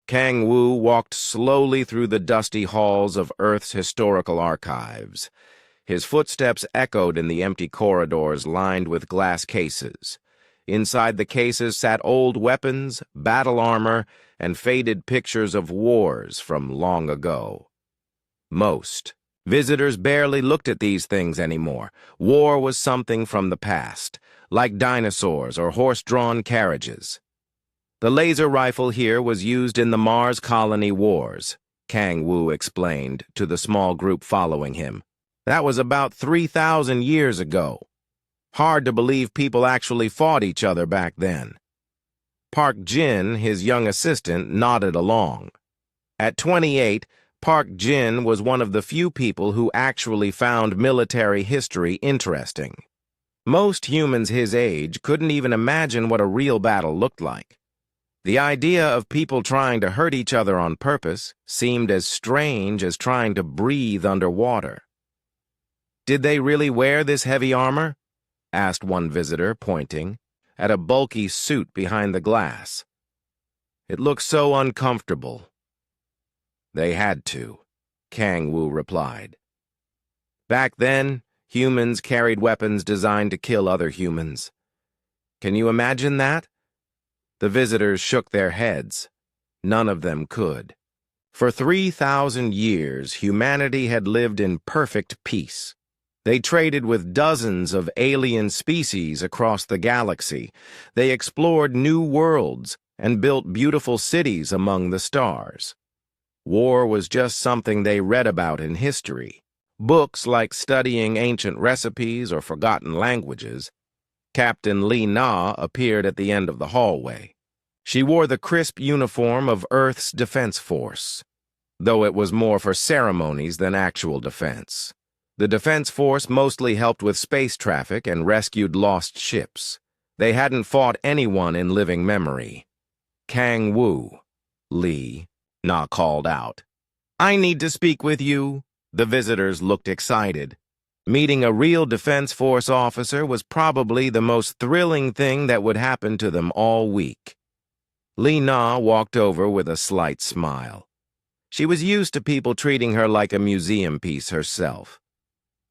Kang Wu walked slowly through the dusty halls of Earth's historical archives. His footsteps echoed in the empty corridors lined with glass cases. Inside the cases sat old weapons, battle armor, and faded pictures of wars from long ago. Most visitors barely looked at these things anymore. War was something from the past, like dinosaurs or horse-drawn carriages. The laser rifle here was used in the Mars Colony Wars, Kang Wu explained to the small group following him. That was about 3,000 years ago. Hard to believe people actually fought each other back then. Park Jin, his young assistant, nodded along. At 28, Park Jin was one of the few people who actually found military history interesting. Most humans his age couldn't even imagine what a real battle looked like. The idea of people trying to hurt each other on purpose seemed as strange as trying to breathe underwater. "Did they really wear this heavy armor?" asked one visitor, pointing at a bulky suit behind the glass. "It looks so uncomfortable." "They had to," Kang Wu replied. "Back then, humans carried weapons designed to kill other humans. Can you imagine that?" The visitors shook their heads. None of them could. For 3,000 years, humanity had lived in perfect peace. They traded with dozens of alien species across the galaxy. They explored new worlds and built beautiful cities among the stars. War was just something they read about in history. Books like studying ancient recipes or forgotten languages. Captain Li Na appeared at the end of the hallway. She wore the crisp uniform of Earth's Defense Force, though it was more for ceremonies than actual defense. The Defense Force mostly helped with space traffic and rescued lost ships. They hadn't fought anyone in living memory. "Kang Wu," Li Na called out. "I need to speak with you." The visitors looked excited. Meeting a real Defense Force officer was probably the most thrilling thing that would happen to them all week. Li Na walked over with a slight smile. She was used to people treating her like a museum piece herself.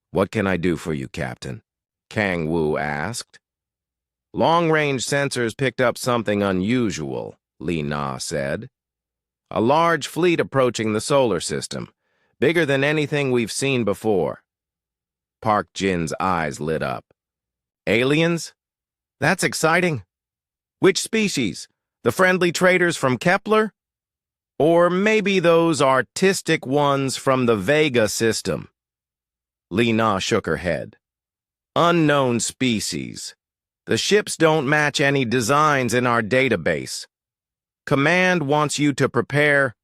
"What can I do for you, Captain?" Kang Wu asked. "Long-range sensors picked up something unusual," Li Na said. "A large fleet approaching the solar system, bigger than anything we've seen before." Park Jin's eyes lit up. "Aliens? That's exciting. Which species? The friendly traders from Kepler? Or maybe those artistic ones from the Vega system?" Li Na shook her head. "Unknown species. The ships don't match any designs in our database. Command wants you to prepare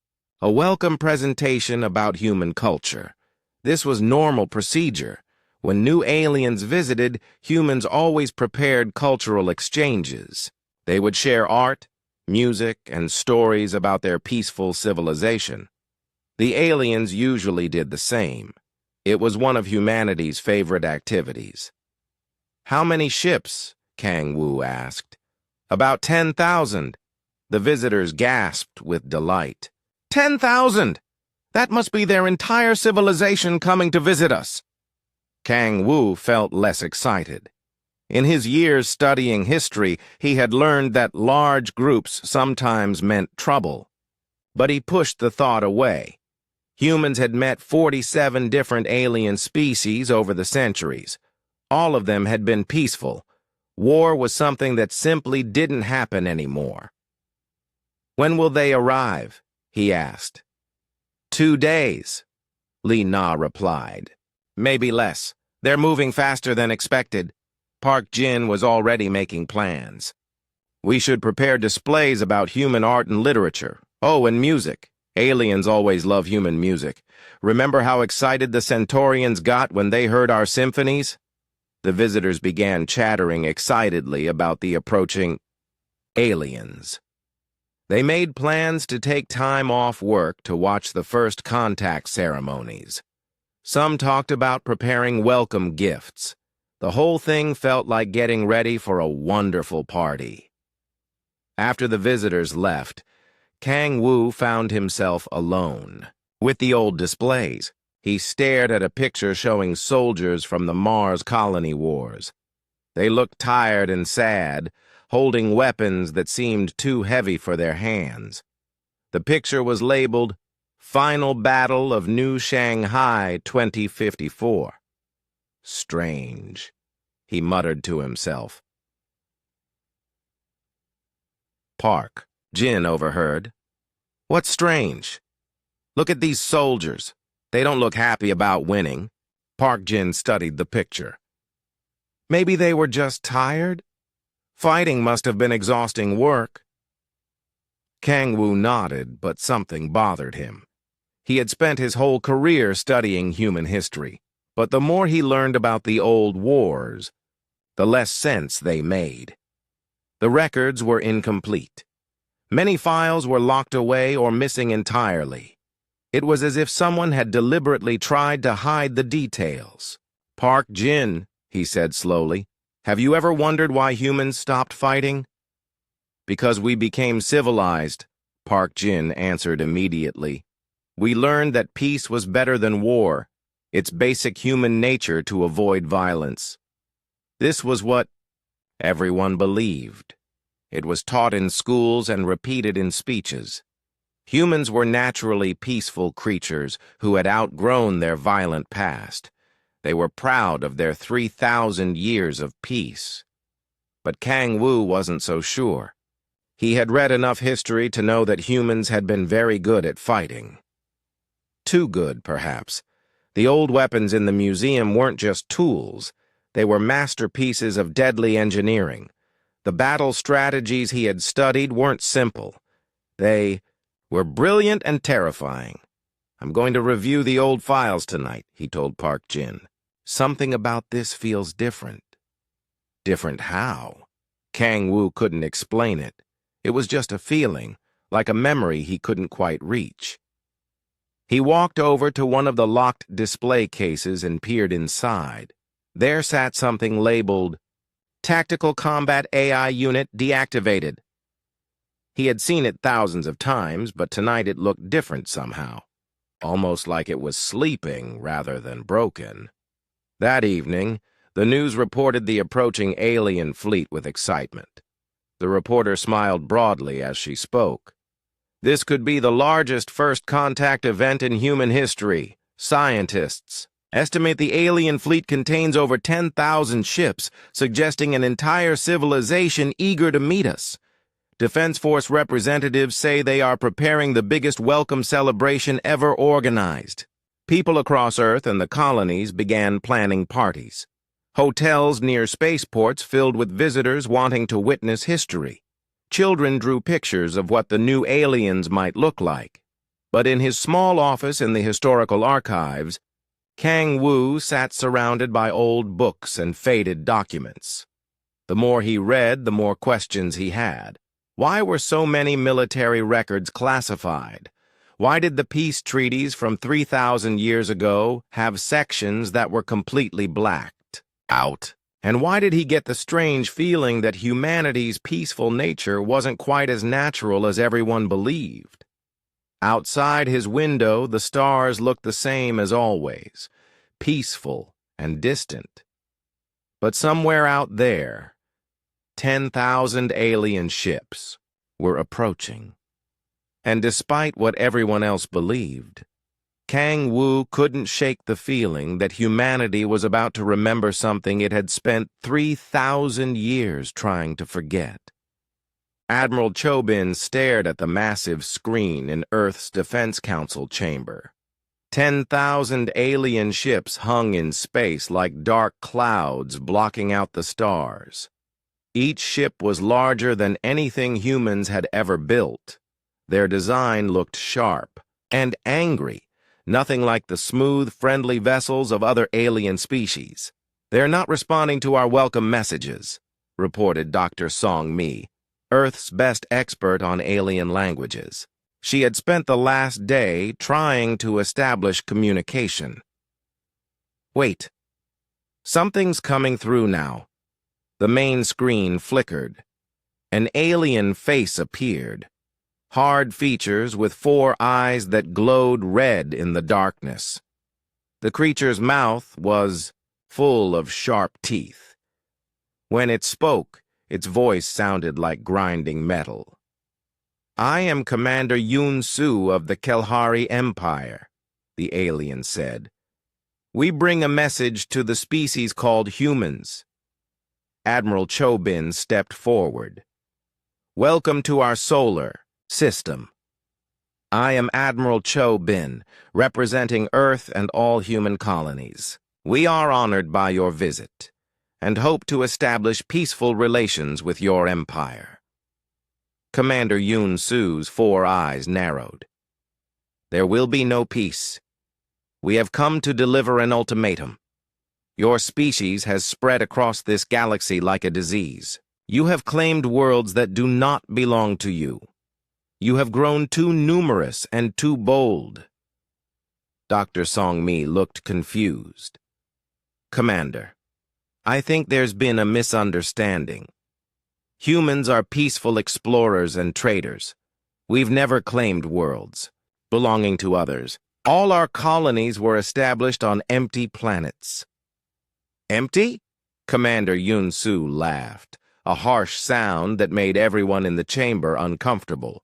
a welcome presentation about human culture. This was normal procedure. When new aliens visited, humans always prepared cultural exchanges. They would share art, music, and stories about their peaceful civilization. The aliens usually did the same. It was one of humanity's favorite activities. "How many ships?" Kang Wu asked. "About 10,000. The visitors gasped with delight. 10,000! That must be their entire civilization coming to visit us." Kang Wu felt less excited. In his years studying history, he had learned that large groups sometimes meant trouble. But he pushed the thought away. Humans had met 47 different alien species over the centuries. All of them had been peaceful. War was something that simply didn't happen anymore. "When will they arrive?" he asked. 2 days, Li Na replied. "Maybe less. They're moving faster than expected." Park Jin was already making plans. "We should prepare displays about human art and literature. Oh, and music. Aliens always love human music. Remember how excited the Centaurians got when they heard our symphonies?" The visitors began chattering excitedly about the approaching aliens. They made plans to take time off work to watch the first contact ceremonies. Some talked about preparing welcome gifts. The whole thing felt like getting ready for a wonderful party. After the visitors left, Kang Wu found himself alone. With the old displays, he stared at a picture showing soldiers from the Mars colony wars. They looked tired and sad, holding weapons that seemed too heavy for their hands. The picture was labeled, "Final Battle of New Shanghai 2054. Strange, he muttered to himself. Park Jin overheard. What's strange? Look at these soldiers. They don't look happy about winning. Park Jin studied the picture. Maybe they were just tired? Fighting must have been exhausting work. Kang Wu nodded, but something bothered him. He had spent his whole career studying human history, but the more he learned about the old wars, the less sense they made. The records were incomplete. Many files were locked away or missing entirely. It was as if someone had deliberately tried to hide the details. Park Jin, he said slowly, have you ever wondered why humans stopped fighting? Because we became civilized, Park Jin answered immediately. We learned that peace was better than war. It's basic human nature to avoid violence. This was what everyone believed. It was taught in schools and repeated in speeches. Humans were naturally peaceful creatures who had outgrown their violent past. They were proud of their 3,000 years of peace. But Kang Wu wasn't so sure. He had read enough history to know that humans had been very good at fighting. Too good, perhaps. The old weapons in the museum weren't just tools. They were masterpieces of deadly engineering. The battle strategies he had studied weren't simple. They were brilliant and terrifying. I'm going to review the old files tonight, he told Park Jin. Something about this feels different. Different how? Kang Wu couldn't explain it. It was just a feeling, like a memory he couldn't quite reach. He walked over to one of the locked display cases and peered inside. There sat something labeled, Tactical Combat AI Unit Deactivated. He had seen it thousands of times, but tonight it looked different somehow, almost like it was sleeping rather than broken. That evening, the news reported the approaching alien fleet with excitement. The reporter smiled broadly as she spoke. This could be the largest first contact event in human history. Scientists estimate the alien fleet contains over 10,000 ships, suggesting an entire civilization eager to meet us. Defense Force representatives say they are preparing the biggest welcome celebration ever organized. People across Earth and the colonies began planning parties. Hotels near spaceports filled with visitors wanting to witness history. Children drew pictures of what the new aliens might look like. But in his small office in the historical archives, Kang Wu sat surrounded by old books and faded documents. The more he read, the more questions he had. Why were so many military records classified? Why did the peace treaties from 3,000 years ago have sections that were completely blacked out? And why did he get the strange feeling that humanity's peaceful nature wasn't quite as natural as everyone believed? Outside his window, the stars looked the same as always, peaceful and distant. But somewhere out there, 10,000 alien ships were approaching. And despite what everyone else believed, Kang Wu couldn't shake the feeling that humanity was about to remember something it had spent 3,000 years trying to forget. Admiral Chobin stared at the massive screen in Earth's Defense Council chamber. 10,000 alien ships hung in space like dark clouds blocking out the stars. Each ship was larger than anything humans had ever built. Their design looked sharp and angry, nothing like the smooth, friendly vessels of other alien species. They're not responding to our welcome messages, reported Dr. Song Mi, Earth's best expert on alien languages. She had spent the last day trying to establish communication. Wait. Something's coming through now. The main screen flickered. An alien face appeared, hard features with 4 eyes that glowed red in the darkness. The creature's mouth was full of sharp teeth. When it spoke, its voice sounded like grinding metal. "I am Commander Yun-Su of the Kelhari Empire," the alien said. "We bring a message to the species called humans." Admiral Chobin stepped forward. "Welcome to our solar system. I am Admiral Chobin, representing Earth and all human colonies. We are honored by your visit and hope to establish peaceful relations with your empire." Commander Yun-Su's 4 eyes narrowed. "There will be no peace. We have come to deliver an ultimatum. Your species has spread across this galaxy like a disease. You have claimed worlds that do not belong to you. You have grown too numerous and too bold." Dr. Song-Mi looked confused. "Commander, I think there's been a misunderstanding. Humans are peaceful explorers and traders. We've never claimed worlds belonging to others. All our colonies were established on empty planets." "Empty?" Commander Yun-Su laughed, a harsh sound that made everyone in the chamber uncomfortable.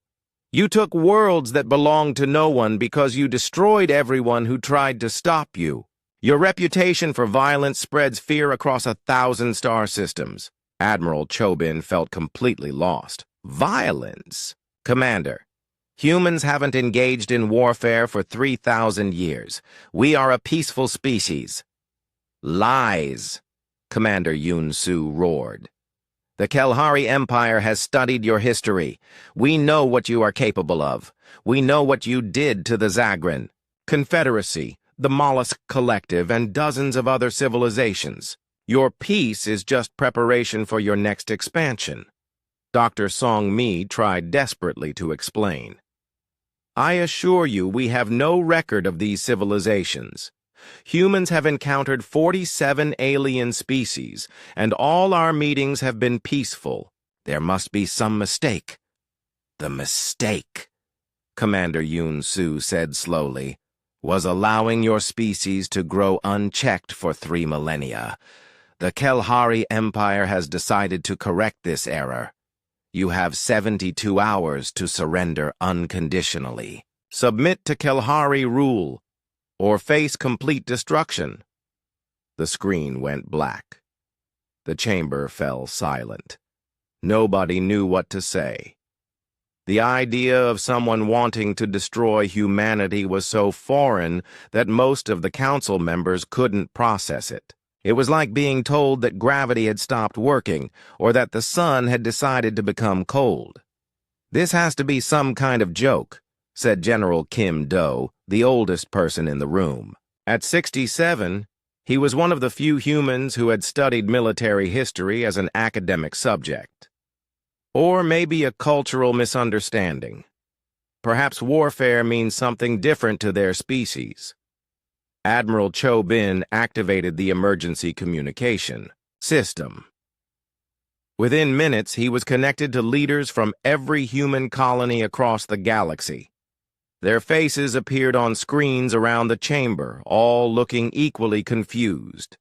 "You took worlds that belonged to no one because you destroyed everyone who tried to stop you. Your reputation for violence spreads fear across 1,000 star systems." Admiral Chobin felt completely lost. "Violence? Commander, humans haven't engaged in warfare for 3,000 years. We are a peaceful species." "Lies!" Commander Yun-Su roared. "The Kelhari Empire has studied your history. We know what you are capable of. We know what you did to the Zagran, Confederacy, the Mollusk Collective, and dozens of other civilizations. Your peace is just preparation for your next expansion." Dr. Song-Mi tried desperately to explain. "I assure you we have no record of these civilizations. Humans have encountered 47 alien species, and all our meetings have been peaceful. There must be some mistake." "The mistake," Commander Yun-Su said slowly, "was allowing your species to grow unchecked for 3 millennia. The Kelhari Empire has decided to correct this error. You have 72 hours to surrender unconditionally. Submit to Kelhari rule, or face complete destruction." The screen went black. The chamber fell silent. Nobody knew what to say. The idea of someone wanting to destroy humanity was so foreign that most of the council members couldn't process it. It was like being told that gravity had stopped working, or that the sun had decided to become cold. "This has to be some kind of joke," said General Kim Do, the oldest person in the room. At 67, he was one of the few humans who had studied military history as an academic subject. Or maybe a cultural misunderstanding. Perhaps warfare means something different to their species. Admiral Chobin activated the emergency communication system. Within minutes, he was connected to leaders from every human colony across the galaxy. Their faces appeared on screens around the chamber, all looking equally confused.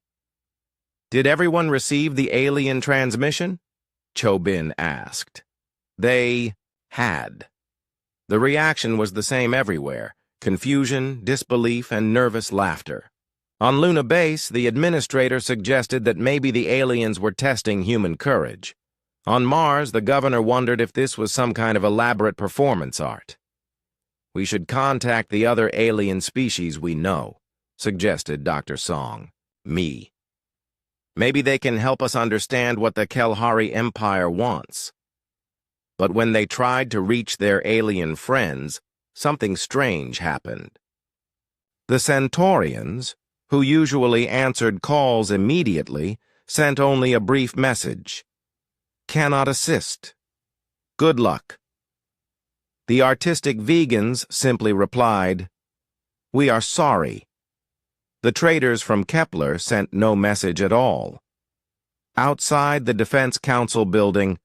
"Did everyone receive the alien transmission?" Chobin asked. They had. The reaction was the same everywhere: confusion, disbelief, and nervous laughter. On Luna Base, the administrator suggested that maybe the aliens were testing human courage. On Mars, the governor wondered if this was some kind of elaborate performance art. "We should contact the other alien species we know," suggested Dr. Song-Mi. "Maybe they can help us understand what the Kelhari Empire wants." But when they tried to reach their alien friends, something strange happened. The Centaurians, who usually answered calls immediately, sent only a brief message. "Cannot assist. Good luck." The artistic vegans simply replied, "We are sorry." The traders from Kepler sent no message at all. Outside the Defense Council building,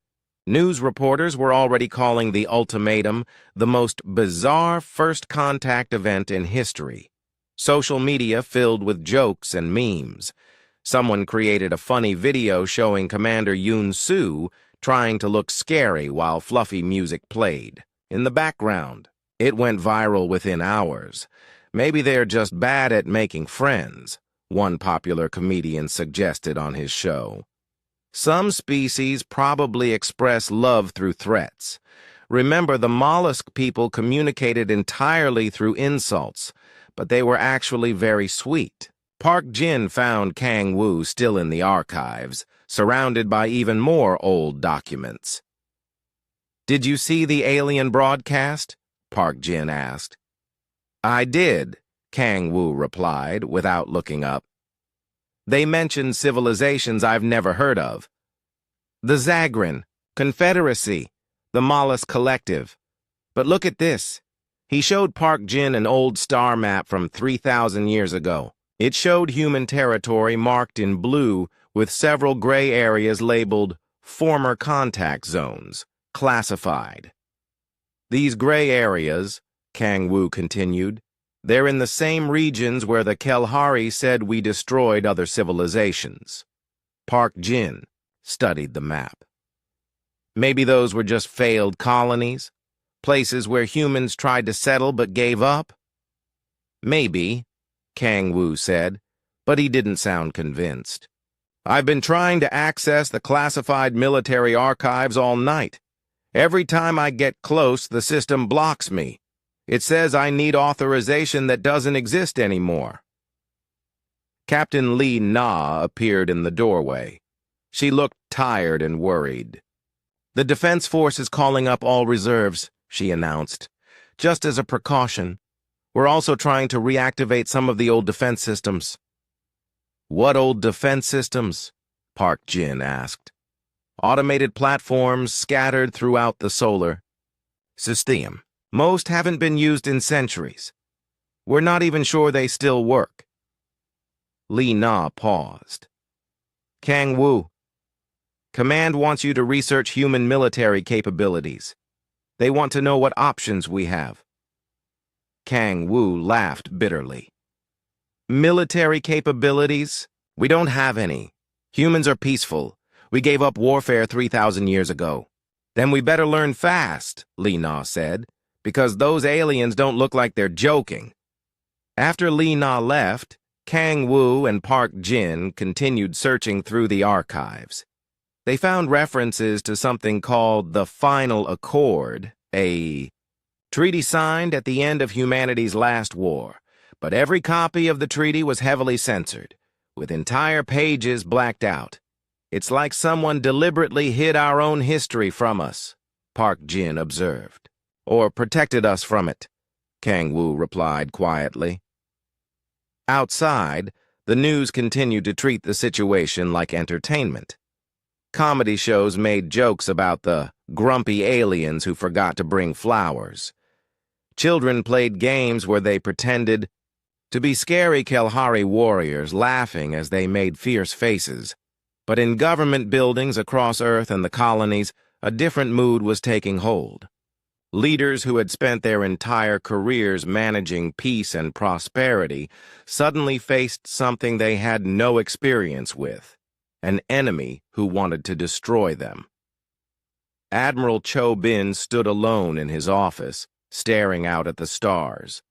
News reporters were already calling the ultimatum the most bizarre first contact event in history. Social media filled with jokes and memes. Someone created a funny video showing Commander Yoon Soo trying to look scary while fluffy music played. In the background, it went viral within hours. Maybe they're just bad at making friends, one popular comedian suggested on his show. Some species probably express love through threats. Remember, the mollusk people communicated entirely through insults, but they were actually very sweet. Park Jin found Kang Woo still in the archives, surrounded by even more old documents. "Did you see the alien broadcast?" Park Jin asked. "I did," Kang Woo replied, without looking up. "They mentioned civilizations I've never heard of. The Zagran, Confederacy, the Mollusk Collective. But look at this." He showed Park Jin an old star map from 3,000 years ago. It showed human territory marked in blue with several gray areas labeled former contact zones, classified. "These gray areas," Kang Woo continued, "they're in the same regions where the Kelhari said we destroyed other civilizations." Park Jin studied the map. "Maybe those were just failed colonies, places where humans tried to settle but gave up?" "Maybe," Kang Woo said, but he didn't sound convinced. "I've been trying to access the classified military archives all night. Every time I get close, the system blocks me. It says I need authorization that doesn't exist anymore." Captain Lee Na appeared in the doorway. She looked tired and worried. "The Defense Force is calling up all reserves," she announced. "Just as a precaution. We're also trying to reactivate some of the old defense systems." "What old defense systems?" Park Jin asked. "Automated platforms scattered throughout the solar system. Most haven't been used in centuries. We're not even sure they still work." Lee Na paused. "Kang Woo, Command wants you to research human military capabilities. They want to know what options we have." Kang Woo laughed bitterly. "Military capabilities? We don't have any. Humans are peaceful. We gave up warfare 3,000 years ago." "Then we better learn fast," Lee Na said, "because those aliens don't look like they're joking." After Lee Na left, Kang Woo and Park Jin continued searching through the archives. They found references to something called the Final Accord, a treaty signed at the end of humanity's last war, but every copy of the treaty was heavily censored, with entire pages blacked out. "It's like someone deliberately hid our own history from us," Park Jin observed. "Or protected us from it," Kang Woo replied quietly. Outside, the news continued to treat the situation like entertainment. Comedy shows made jokes about the grumpy aliens who forgot to bring flowers. Children played games where they pretended to be scary Kelhari warriors, laughing as they made fierce faces. But in government buildings across Earth and the colonies, a different mood was taking hold. Leaders who had spent their entire careers managing peace and prosperity suddenly faced something they had no experience with: an enemy who wanted to destroy them. Admiral Cho Bin stood alone in his office, staring out at the stars.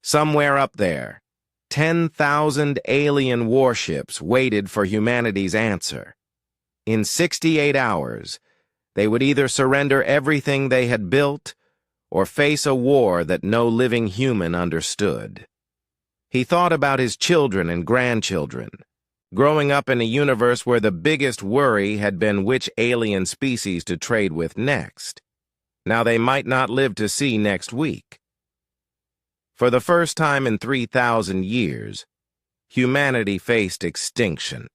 Somewhere up there, 10,000 alien warships waited for humanity's answer. In 68 hours, they would either surrender everything they had built or face a war that no living human understood. He thought about his children and grandchildren, growing up in a universe where the biggest worry had been which alien species to trade with next. Now they might not live to see next week. For the first time in 3,000 years, humanity faced extinction,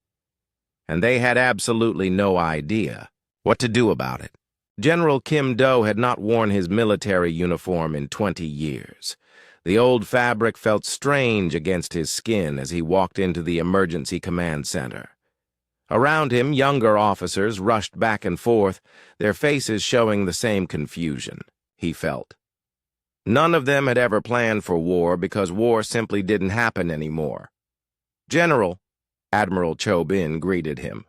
and they had absolutely no idea what to do about it. General Kim Do had not worn his military uniform in 20 years. The old fabric felt strange against his skin as he walked into the emergency command center. Around him, younger officers rushed back and forth, their faces showing the same confusion, he felt. None of them had ever planned for war because war simply didn't happen anymore. "General," Admiral Cho Bin greeted him.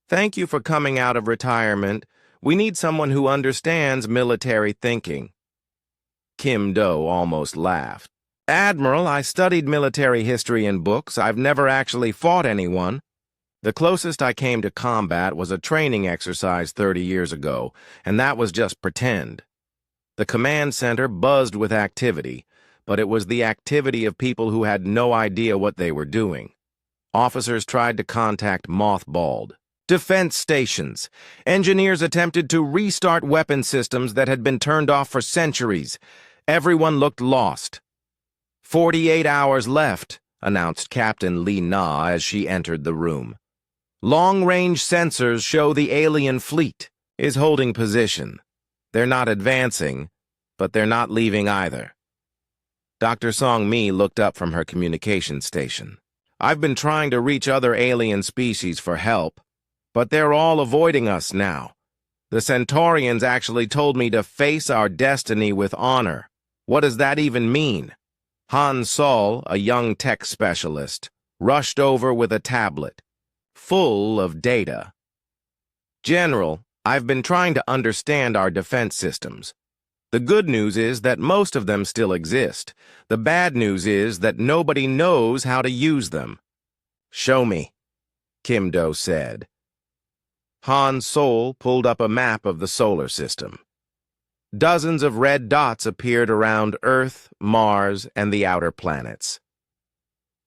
"Thank you for coming out of retirement. We need someone who understands military thinking." Kim Do almost laughed. "Admiral, I studied military history in books. I've never actually fought anyone. The closest I came to combat was a training exercise 30 years ago, and that was just pretend." The command center buzzed with activity, but it was the activity of people who had no idea what they were doing. Officers tried to contact mothballed defense stations. Engineers attempted to restart weapon systems that had been turned off for centuries. Everyone looked lost. 48 hours left," announced Captain Li Na as she entered the room. "Long-range sensors show the alien fleet is holding position. They're not advancing, but they're not leaving either." Dr. Song Mi looked up from her communication station. "I've been trying to reach other alien species for help, but they're all avoiding us now. The Centaurians actually told me to face our destiny with honor. What does that even mean?" Han Sol, a young tech specialist, rushed over with a tablet full of data. "General, I've been trying to understand our defense systems. The good news is that most of them still exist. The bad news is that nobody knows how to use them." "Show me," Kim Do said. Han Sol pulled up a map of the solar system. Dozens of red dots appeared around Earth, Mars, and the outer planets.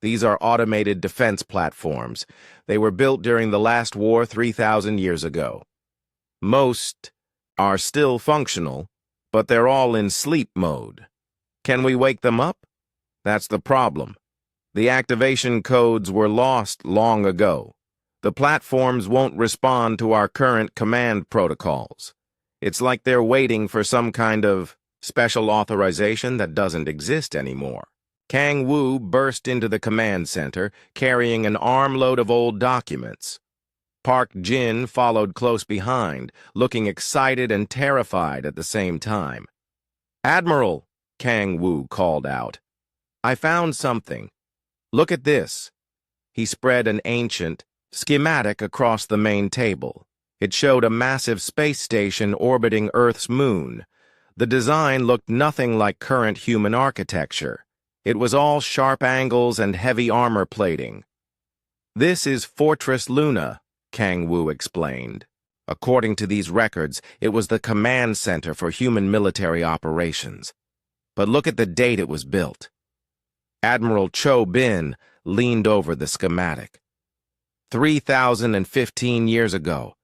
These are automated defense platforms. They were built during the last war 3,000 years ago. Most are still functional, but they're all in sleep mode. Can we wake them up? That's the problem. The activation codes were lost long ago. The platforms won't respond to our current command protocols. It's like they're waiting for some kind of special authorization that doesn't exist anymore. Kang Wu burst into the command center, carrying an armload of old documents. Park Jin followed close behind, looking excited and terrified at the same time. "Admiral," Kang Wu called out, "I found something. Look at this." He spread an ancient schematic across the main table. It showed a massive space station orbiting Earth's moon. The design looked nothing like current human architecture. It was all sharp angles and heavy armor plating. "This is Fortress Luna," Kang Wu explained. According to these records, it was the command center for human military operations. But look at the date it was built. Admiral Cho Bin leaned over the schematic. 3,015 years ago.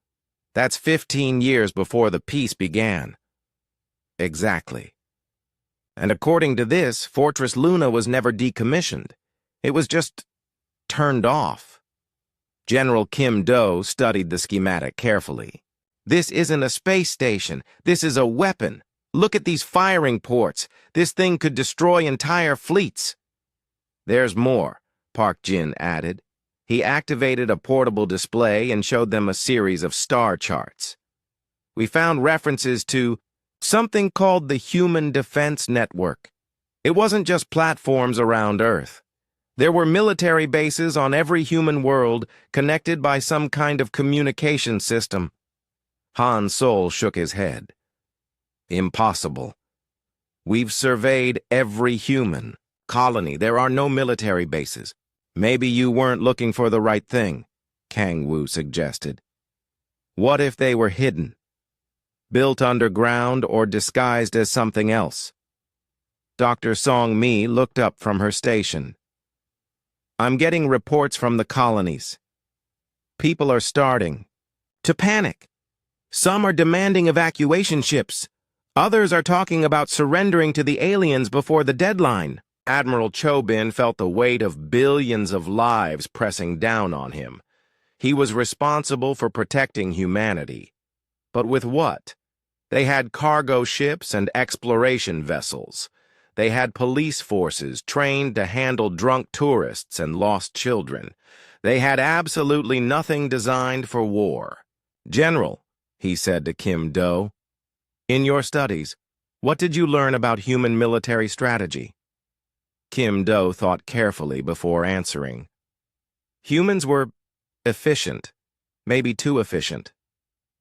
That's 15 years before the peace began. Exactly. And according to this, Fortress Luna was never decommissioned. It was just turned off. General Kim Do studied the schematic carefully. "This isn't a space station. This is a weapon. Look at these firing ports. This thing could destroy entire fleets." "There's more," Park Jin added. He activated a portable display and showed them a series of star charts. "We found references to something called the Human Defense Network. It wasn't just platforms around Earth. There were military bases on every human world connected by some kind of communication system." Han Sol shook his head. "Impossible. We've surveyed every human colony. There are no military bases. Maybe you weren't looking for the right thing," Kang Wu suggested. "What if they were hidden? Built underground or disguised as something else?" Dr. Song Mi looked up from her station. "I'm getting reports from the colonies. People are starting to panic. Some are demanding evacuation ships. Others are talking about surrendering to the aliens before the deadline." Admiral Cho Bin felt the weight of billions of lives pressing down on him. He was responsible for protecting humanity. But with what? They had cargo ships and exploration vessels. They had police forces trained to handle drunk tourists and lost children. They had absolutely nothing designed for war. "General," he said to Kim Do, "in your studies, what did you learn about human military strategy?" Kim Do thought carefully before answering. "Humans were efficient, maybe too efficient.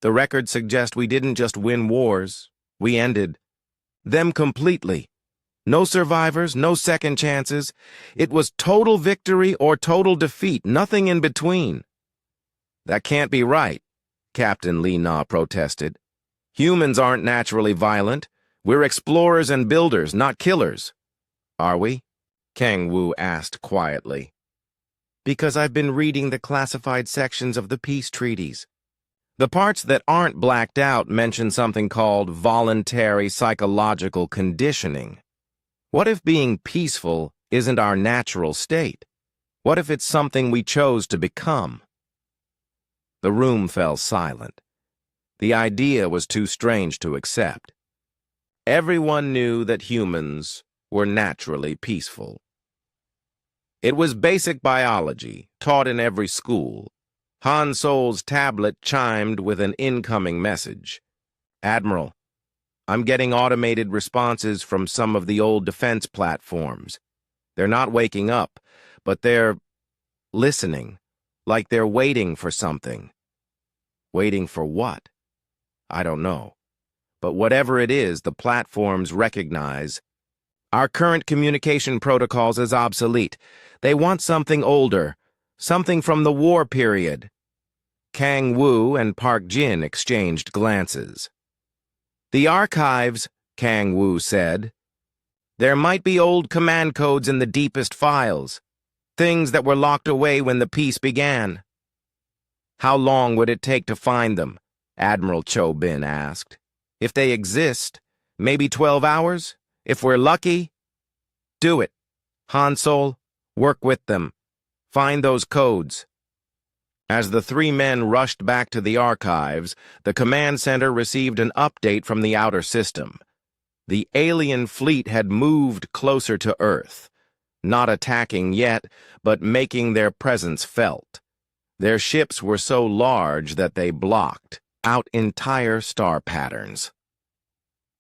The records suggest we didn't just win wars, we ended them completely. No survivors, no second chances. It was total victory or total defeat, nothing in between." "That can't be right," Captain Lee Na protested. "Humans aren't naturally violent. We're explorers and builders, not killers." "Are we?" Kang Wu asked quietly. "Because I've been reading the classified sections of the peace treaties. The parts that aren't blacked out mention something called voluntary psychological conditioning. What if being peaceful isn't our natural state? What if it's something we chose to become?" The room fell silent. The idea was too strange to accept. Everyone knew that humans were naturally peaceful. It was basic biology, taught in every school. Han Sol's tablet chimed with an incoming message. "Admiral, I'm getting automated responses from some of the old defense platforms. They're not waking up, but they're listening, like they're waiting for something." "Waiting for what?" "I don't know. But whatever it is, the platforms recognize our current communication protocols as obsolete. They want something older, something from the war period." Kang Wu and Park Jin exchanged glances. "The archives," Kang Wu said. "There might be old command codes in the deepest files, things that were locked away when the peace began." "How long would it take to find them?" Admiral Cho Bin asked. "If they exist, maybe 12 hours? If we're lucky?" "Do it. Han Sol, work with them. Find those codes." As the three men rushed back to the archives, the command center received an update from the outer system. The alien fleet had moved closer to Earth, not attacking yet, but making their presence felt. Their ships were so large that they blocked out entire star patterns.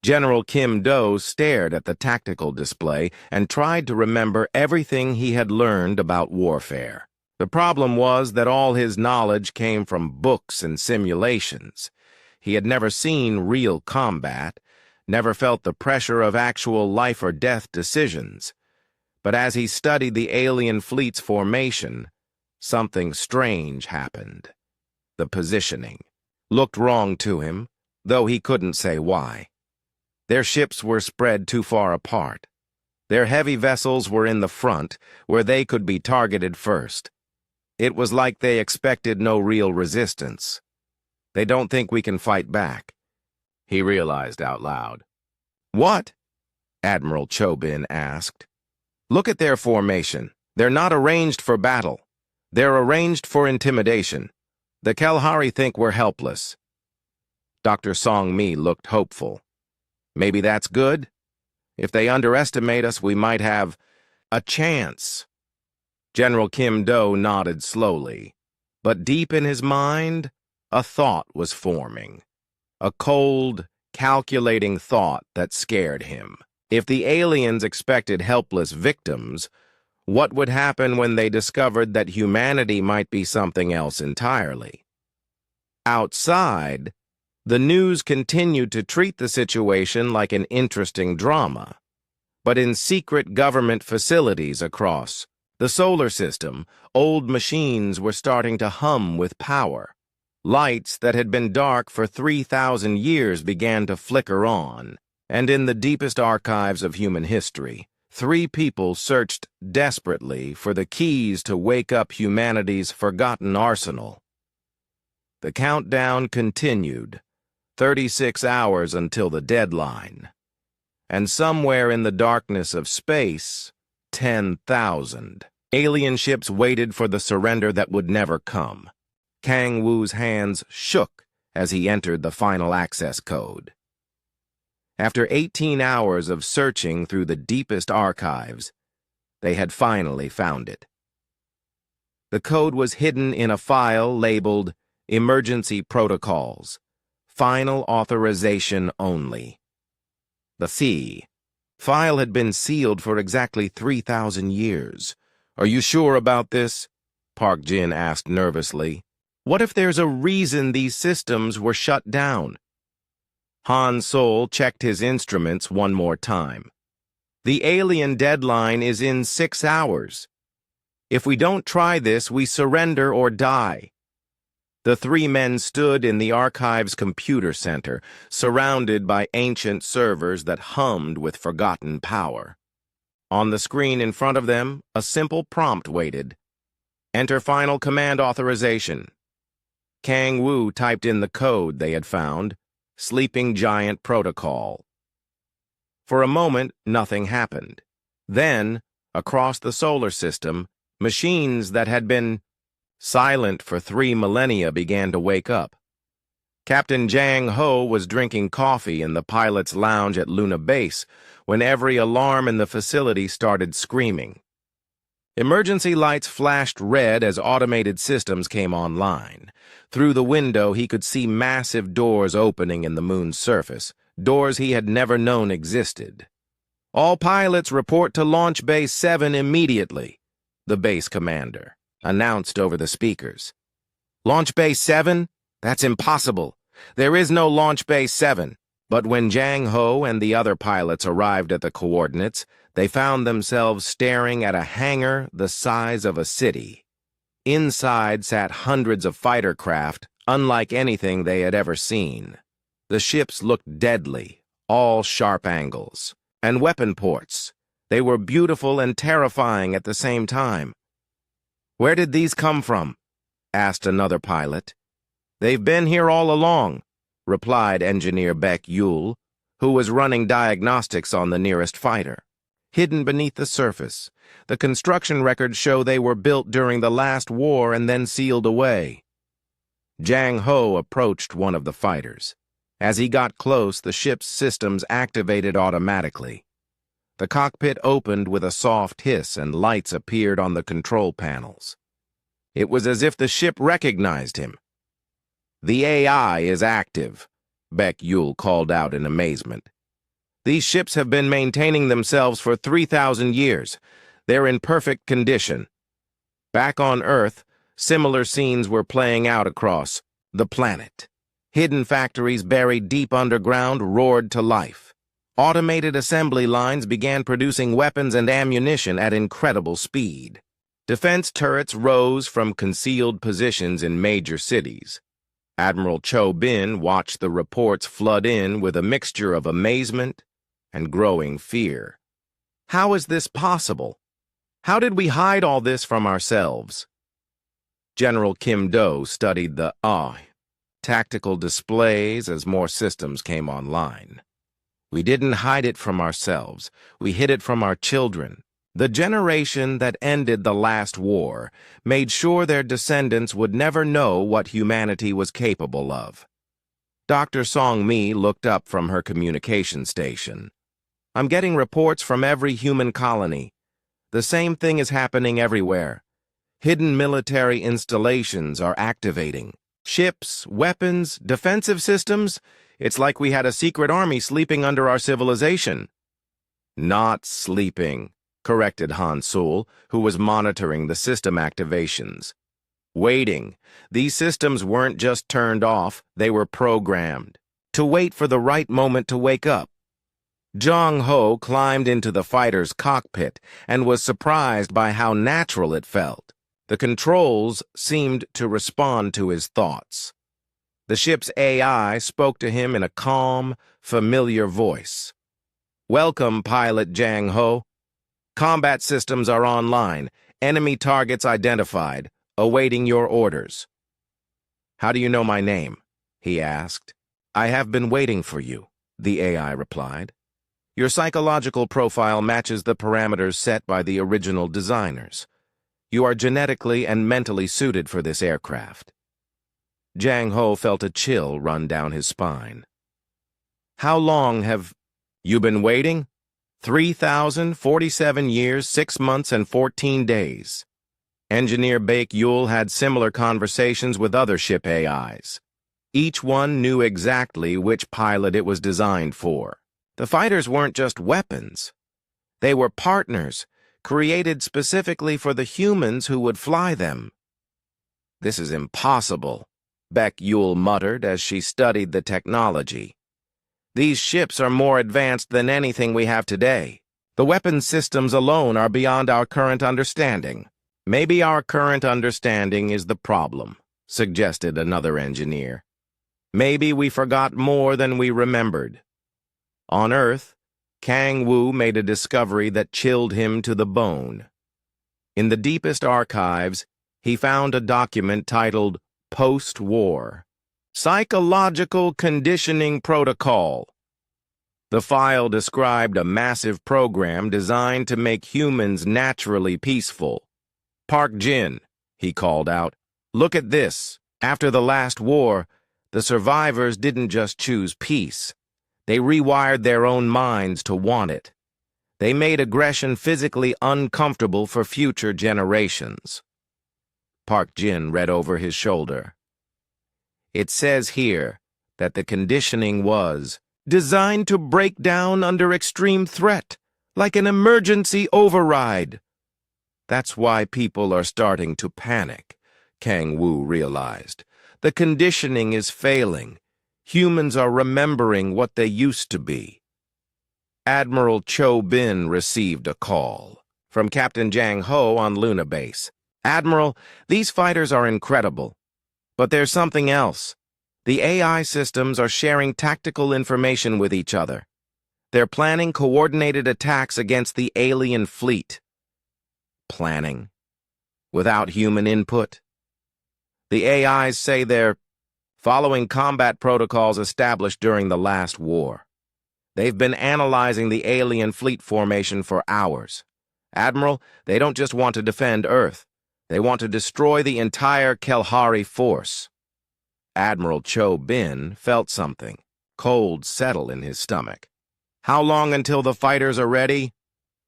General Kim Do stared at the tactical display and tried to remember everything he had learned about warfare. The problem was that all his knowledge came from books and simulations. He had never seen real combat, never felt the pressure of actual life-or-death decisions. But as he studied the alien fleet's formation, something strange happened. The positioning looked wrong to him, though he couldn't say why. Their ships were spread too far apart. Their heavy vessels were in the front, where they could be targeted first. It was like they expected no real resistance. "They don't think we can fight back," he realized out loud. "What?" Admiral Cho Bin asked. "Look at their formation. They're not arranged for battle. They're arranged for intimidation. The Kalahari think we're helpless." Dr. Song Mi looked hopeful. "Maybe that's good. If they underestimate us, we might have a chance." General Kim Do nodded slowly, but deep in his mind, a thought was forming. A cold, calculating thought that scared him. If the aliens expected helpless victims, what would happen when they discovered that humanity might be something else entirely? Outside, the news continued to treat the situation like an interesting drama. But in secret government facilities across the solar system, old machines were starting to hum with power. Lights that had been dark for 3,000 years began to flicker on, and in the deepest archives of human history, three people searched desperately for the keys to wake up humanity's forgotten arsenal. The countdown continued, 36 hours until the deadline. And somewhere in the darkness of space, 10,000 alien ships waited for the surrender that would never come. Kang Wu's hands shook as he entered the final access code. After 18 hours of searching through the deepest archives, they had finally found it. The code was hidden in a file labeled Emergency Protocols, Final Authorization Only. The file had been sealed for exactly 3,000 years. Are you sure about this? Park Jin asked nervously. What if there's a reason these systems were shut down? Han Sol checked his instruments one more time. The alien deadline is in 6 hours. If we don't try this, we surrender or die. The three men stood in the archive's computer center, surrounded by ancient servers that hummed with forgotten power. On the screen in front of them, a simple prompt waited. Enter final command authorization. Kang Wu typed in the code they had found, Sleeping Giant Protocol. For a moment, nothing happened. Then, across the solar system, machines that had been silent for 3 millennia began to wake up. Captain Jang Ho was drinking coffee in the pilot's lounge at Luna Base when every alarm in the facility started screaming. Emergency lights flashed red as automated systems came online. Through the window, he could see massive doors opening in the moon's surface, doors he had never known existed. All pilots report to Launch Base 7 immediately, the base commander announced over the speakers. Launch Base 7? That's impossible. There is no Launch Base 7. But when Jang Ho and the other pilots arrived at the coordinates, they found themselves staring at a hangar the size of a city. Inside sat hundreds of fighter craft, unlike anything they had ever seen. The ships looked deadly, all sharp angles, and weapon ports. They were beautiful and terrifying at the same time. Where did these come from? Asked another pilot. They've been here all along, replied Engineer Beck Yule, who was running diagnostics on the nearest fighter. Hidden beneath the surface, the construction records show they were built during the last war and then sealed away. Jang Ho approached one of the fighters. As he got close, the ship's systems activated automatically. The cockpit opened with a soft hiss and lights appeared on the control panels. It was as if the ship recognized him. The AI is active, Beck Yule called out in amazement. These ships have been maintaining themselves for 3,000 years. They're in perfect condition. Back on Earth, similar scenes were playing out across the planet. Hidden factories buried deep underground roared to life. Automated assembly lines began producing weapons and ammunition at incredible speed. Defense turrets rose from concealed positions in major cities. Admiral Cho Bin watched the reports flood in with a mixture of amazement and growing fear. How is this possible? How did we hide all this from ourselves? General Kim Do studied the tactical displays as more systems came online. We didn't hide it from ourselves. We hid it from our children. The generation that ended the last war made sure their descendants would never know what humanity was capable of. Dr. Song Mi looked up from her communication station. I'm getting reports from every human colony. The same thing is happening everywhere. Hidden military installations are activating. Ships, weapons, defensive systems. It's like we had a secret army sleeping under our civilization. Not sleeping, corrected Han Sol, who was monitoring the system activations. Waiting. These systems weren't just turned off, they were programmed. To wait for the right moment to wake up. Jang Ho climbed into the fighter's cockpit and was surprised by how natural it felt. The controls seemed to respond to his thoughts. The ship's AI spoke to him in a calm, familiar voice. Welcome, Pilot Jang Ho. Combat systems are online. Enemy targets identified. Awaiting your orders. How do you know my name? He asked. I have been waiting for you, the AI replied. Your psychological profile matches the parameters set by the original designers. You are genetically and mentally suited for this aircraft. Jang Ho felt a chill run down his spine. How long have you been waiting? 3,047 years, 6 months, and 14 days. Engineer Bake Yule had similar conversations with other ship AIs. Each one knew exactly which pilot it was designed for. The fighters weren't just weapons. They were partners, created specifically for the humans who would fly them. "This is impossible," Beck Yule muttered as she studied the technology. "These ships are more advanced than anything we have today. The weapons systems alone are beyond our current understanding." "Maybe our current understanding is the problem," suggested another engineer. "Maybe we forgot more than we remembered." On Earth, Kang Wu made a discovery that chilled him to the bone. In the deepest archives, he found a document titled Post-War Psychological Conditioning Protocol. The file described a massive program designed to make humans naturally peaceful. "Park Jin," he called out, "look at this. After the last war, the survivors didn't just choose peace. They rewired their own minds to want it. They made aggression physically uncomfortable for future generations." Park Jin read over his shoulder. "It says here that the conditioning was designed to break down under extreme threat, like an emergency override." That's why people are starting to panic, Kang Wu realized. The conditioning is failing. Humans are remembering what they used to be. Admiral Cho Bin received a call from Captain Jang Ho on Luna Base. "Admiral, these fighters are incredible. But there's something else. The AI systems are sharing tactical information with each other. They're planning coordinated attacks against the alien fleet." Planning? Without human input? The AIs say they're following combat protocols established during the last war. They've been analyzing the alien fleet formation for hours. Admiral, they don't just want to defend Earth. They want to destroy the entire Kelhari force. Admiral Cho Bin felt something, cold, settle in his stomach. "How long until the fighters are ready?"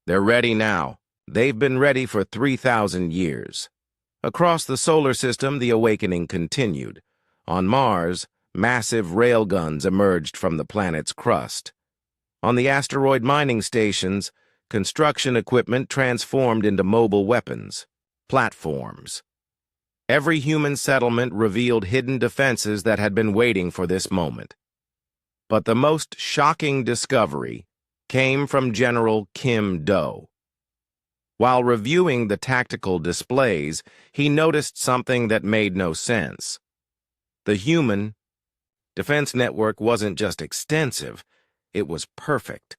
"They're ready now. They've been ready for 3,000 years. Across the solar system, the awakening continued. On Mars, massive railguns emerged from the planet's crust. On the asteroid mining stations, construction equipment transformed into mobile weapons, platforms. Every human settlement revealed hidden defenses that had been waiting for this moment. But the most shocking discovery came from General Kim Do. While reviewing the tactical displays, he noticed something that made no sense. The human defense network wasn't just extensive, it was perfect.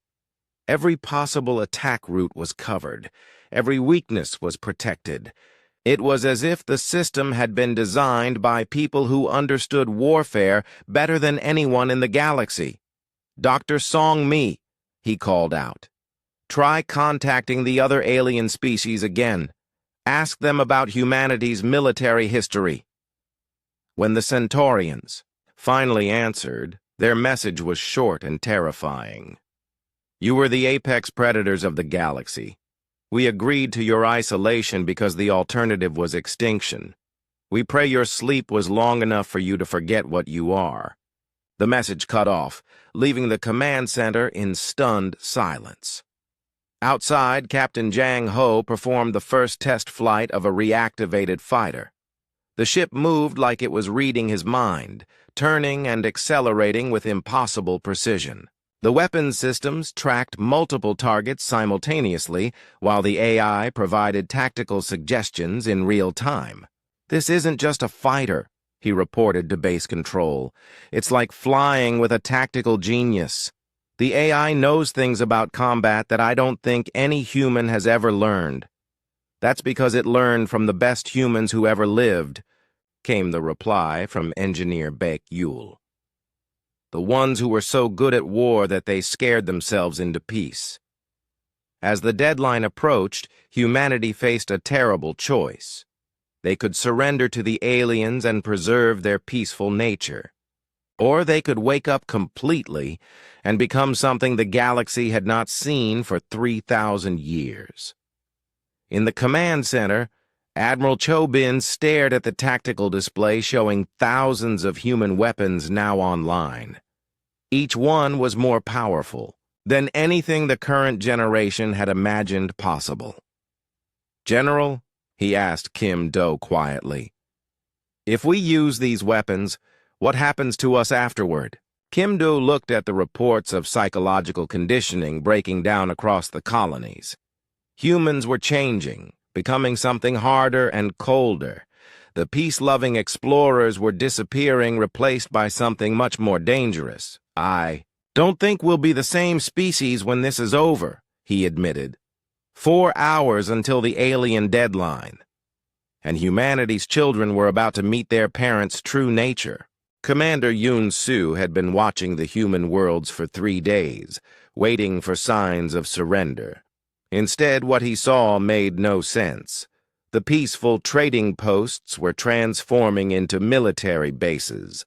Every possible attack route was covered. Every weakness was protected. It was as if the system had been designed by people who understood warfare better than anyone in the galaxy. "Dr. Song Mi," he called out. "Try contacting the other alien species again. Ask them about humanity's military history." When the Centaurians finally answered, their message was short and terrifying. "You were the apex predators of the galaxy. We agreed to your isolation because the alternative was extinction. We pray your sleep was long enough for you to forget what you are." The message cut off, leaving the command center in stunned silence. Outside, Captain Jang Ho performed the first test flight of a reactivated fighter. The ship moved like it was reading his mind, turning and accelerating with impossible precision. The weapons systems tracked multiple targets simultaneously, while the AI provided tactical suggestions in real time. "This isn't just a fighter," he reported to base control. "It's like flying with a tactical genius. The AI knows things about combat that I don't think any human has ever learned. That's because it learned from the best humans who ever lived," came the reply from Engineer Baek Yule. "The ones who were so good at war that they scared themselves into peace." As the deadline approached, humanity faced a terrible choice. They could surrender to the aliens and preserve their peaceful nature. Or they could wake up completely and become something the galaxy had not seen for 3,000 years. In the command center, Admiral Chobin stared at the tactical display showing thousands of human weapons now online. Each one was more powerful than anything the current generation had imagined possible. "General," he asked Kim Do quietly, "if we use these weapons, what happens to us afterward?" Kim Do looked at the reports of psychological conditioning breaking down across the colonies. Humans were changing, becoming something harder and colder. The peace-loving explorers were disappearing, replaced by something much more dangerous. "I don't think we'll be the same species when this is over," he admitted. 4 hours until the alien deadline. And humanity's children were about to meet their parents' true nature. Commander Yoon Soo had been watching the human worlds for 3 days, waiting for signs of surrender. Instead, what he saw made no sense. The peaceful trading posts were transforming into military bases.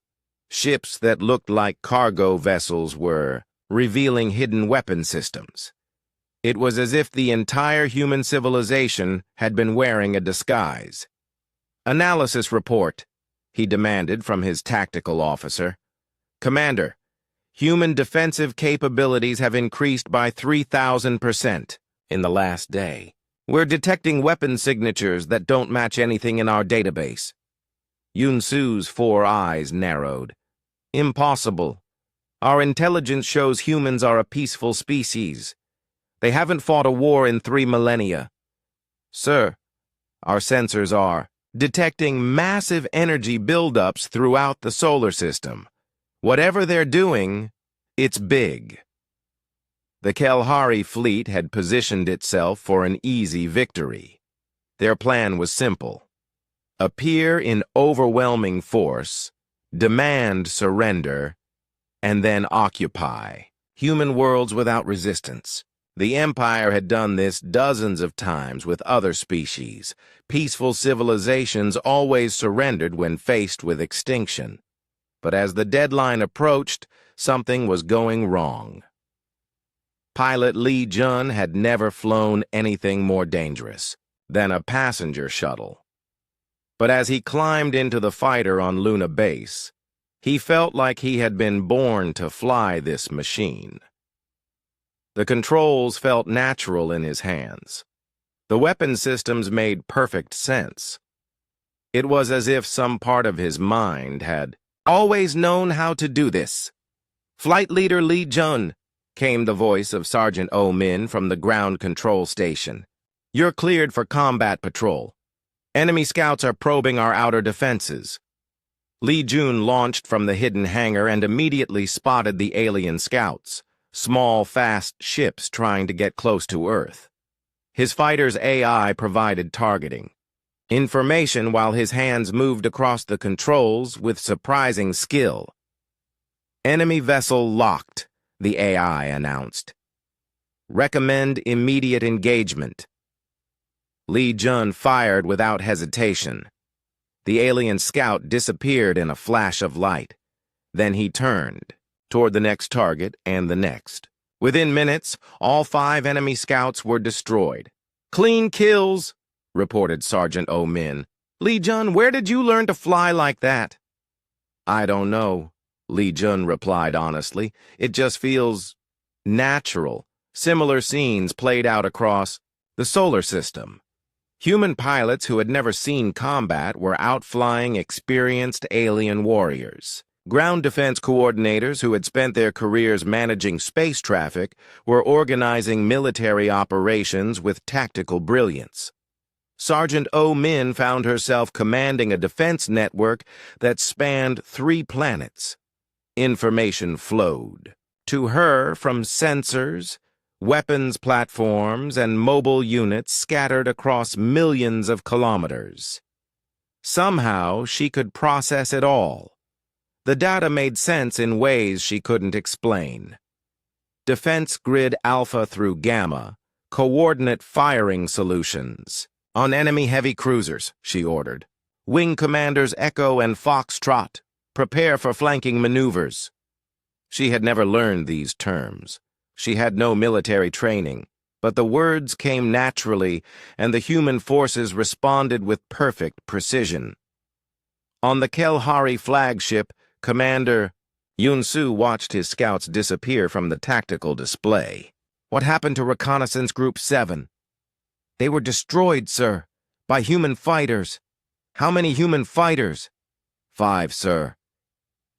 Ships that looked like cargo vessels were revealing hidden weapon systems. It was as if the entire human civilization had been wearing a disguise. "Analysis report," he demanded from his tactical officer. "Commander, human defensive capabilities have increased by 3,000% in the last day. We're detecting weapon signatures that don't match anything in our database." Yoon Soo's 4 eyes narrowed. "Impossible. Our intelligence shows humans are a peaceful species. They haven't fought a war in 3 millennia. Sir, our sensors are detecting massive energy buildups throughout the solar system. Whatever they're doing, it's big." The Kelhari fleet had positioned itself for an easy victory. Their plan was simple: appear in overwhelming force, demand surrender, and then occupy human worlds without resistance. The Empire had done this dozens of times with other species. Peaceful civilizations always surrendered when faced with extinction. But as the deadline approached, something was going wrong. Pilot Lee Jun had never flown anything more dangerous than a passenger shuttle. But as he climbed into the fighter on Luna Base, he felt like he had been born to fly this machine. The controls felt natural in his hands. The weapon systems made perfect sense. It was as if some part of his mind had always known how to do this. "Flight Leader Lee Jun," came the voice of Sergeant Oh Min from the ground control station. "You're cleared for combat patrol. Enemy scouts are probing our outer defenses." Lee Jun launched from the hidden hangar and immediately spotted the alien scouts, small, fast ships trying to get close to Earth. His fighter's AI provided targeting information while his hands moved across the controls with surprising skill. "Enemy vessel locked," the AI announced. "Recommend immediate engagement." Lee Jun fired without hesitation. The alien scout disappeared in a flash of light. Then he turned toward the next target and the next. Within minutes, all 5 enemy scouts were destroyed. "Clean kills," reported Sergeant Oh Min. "Lee Jun, where did you learn to fly like that?" "I don't know," Lee Jun replied honestly. "It just feels natural." Similar scenes played out across the solar system. Human pilots who had never seen combat were out flying experienced alien warriors. Ground defense coordinators who had spent their careers managing space traffic were organizing military operations with tactical brilliance. Sergeant Oh Min found herself commanding a defense network that spanned 3 planets. Information flowed to her from sensors, weapons platforms, and mobile units scattered across millions of kilometers. Somehow, she could process it all. The data made sense in ways she couldn't explain. Defense Grid Alpha through Gamma, coordinate firing solutions. On enemy heavy cruisers, she ordered. Wing Commanders Echo and Foxtrot, prepare for flanking maneuvers. She had never learned these terms. She had no military training, but the words came naturally, and the human forces responded with perfect precision. On the Kelhari flagship, Commander Yunsu watched his scouts disappear from the tactical display. "What happened to Reconnaissance Group 7? "They were destroyed, sir, by human fighters." "How many human fighters?" "5, sir."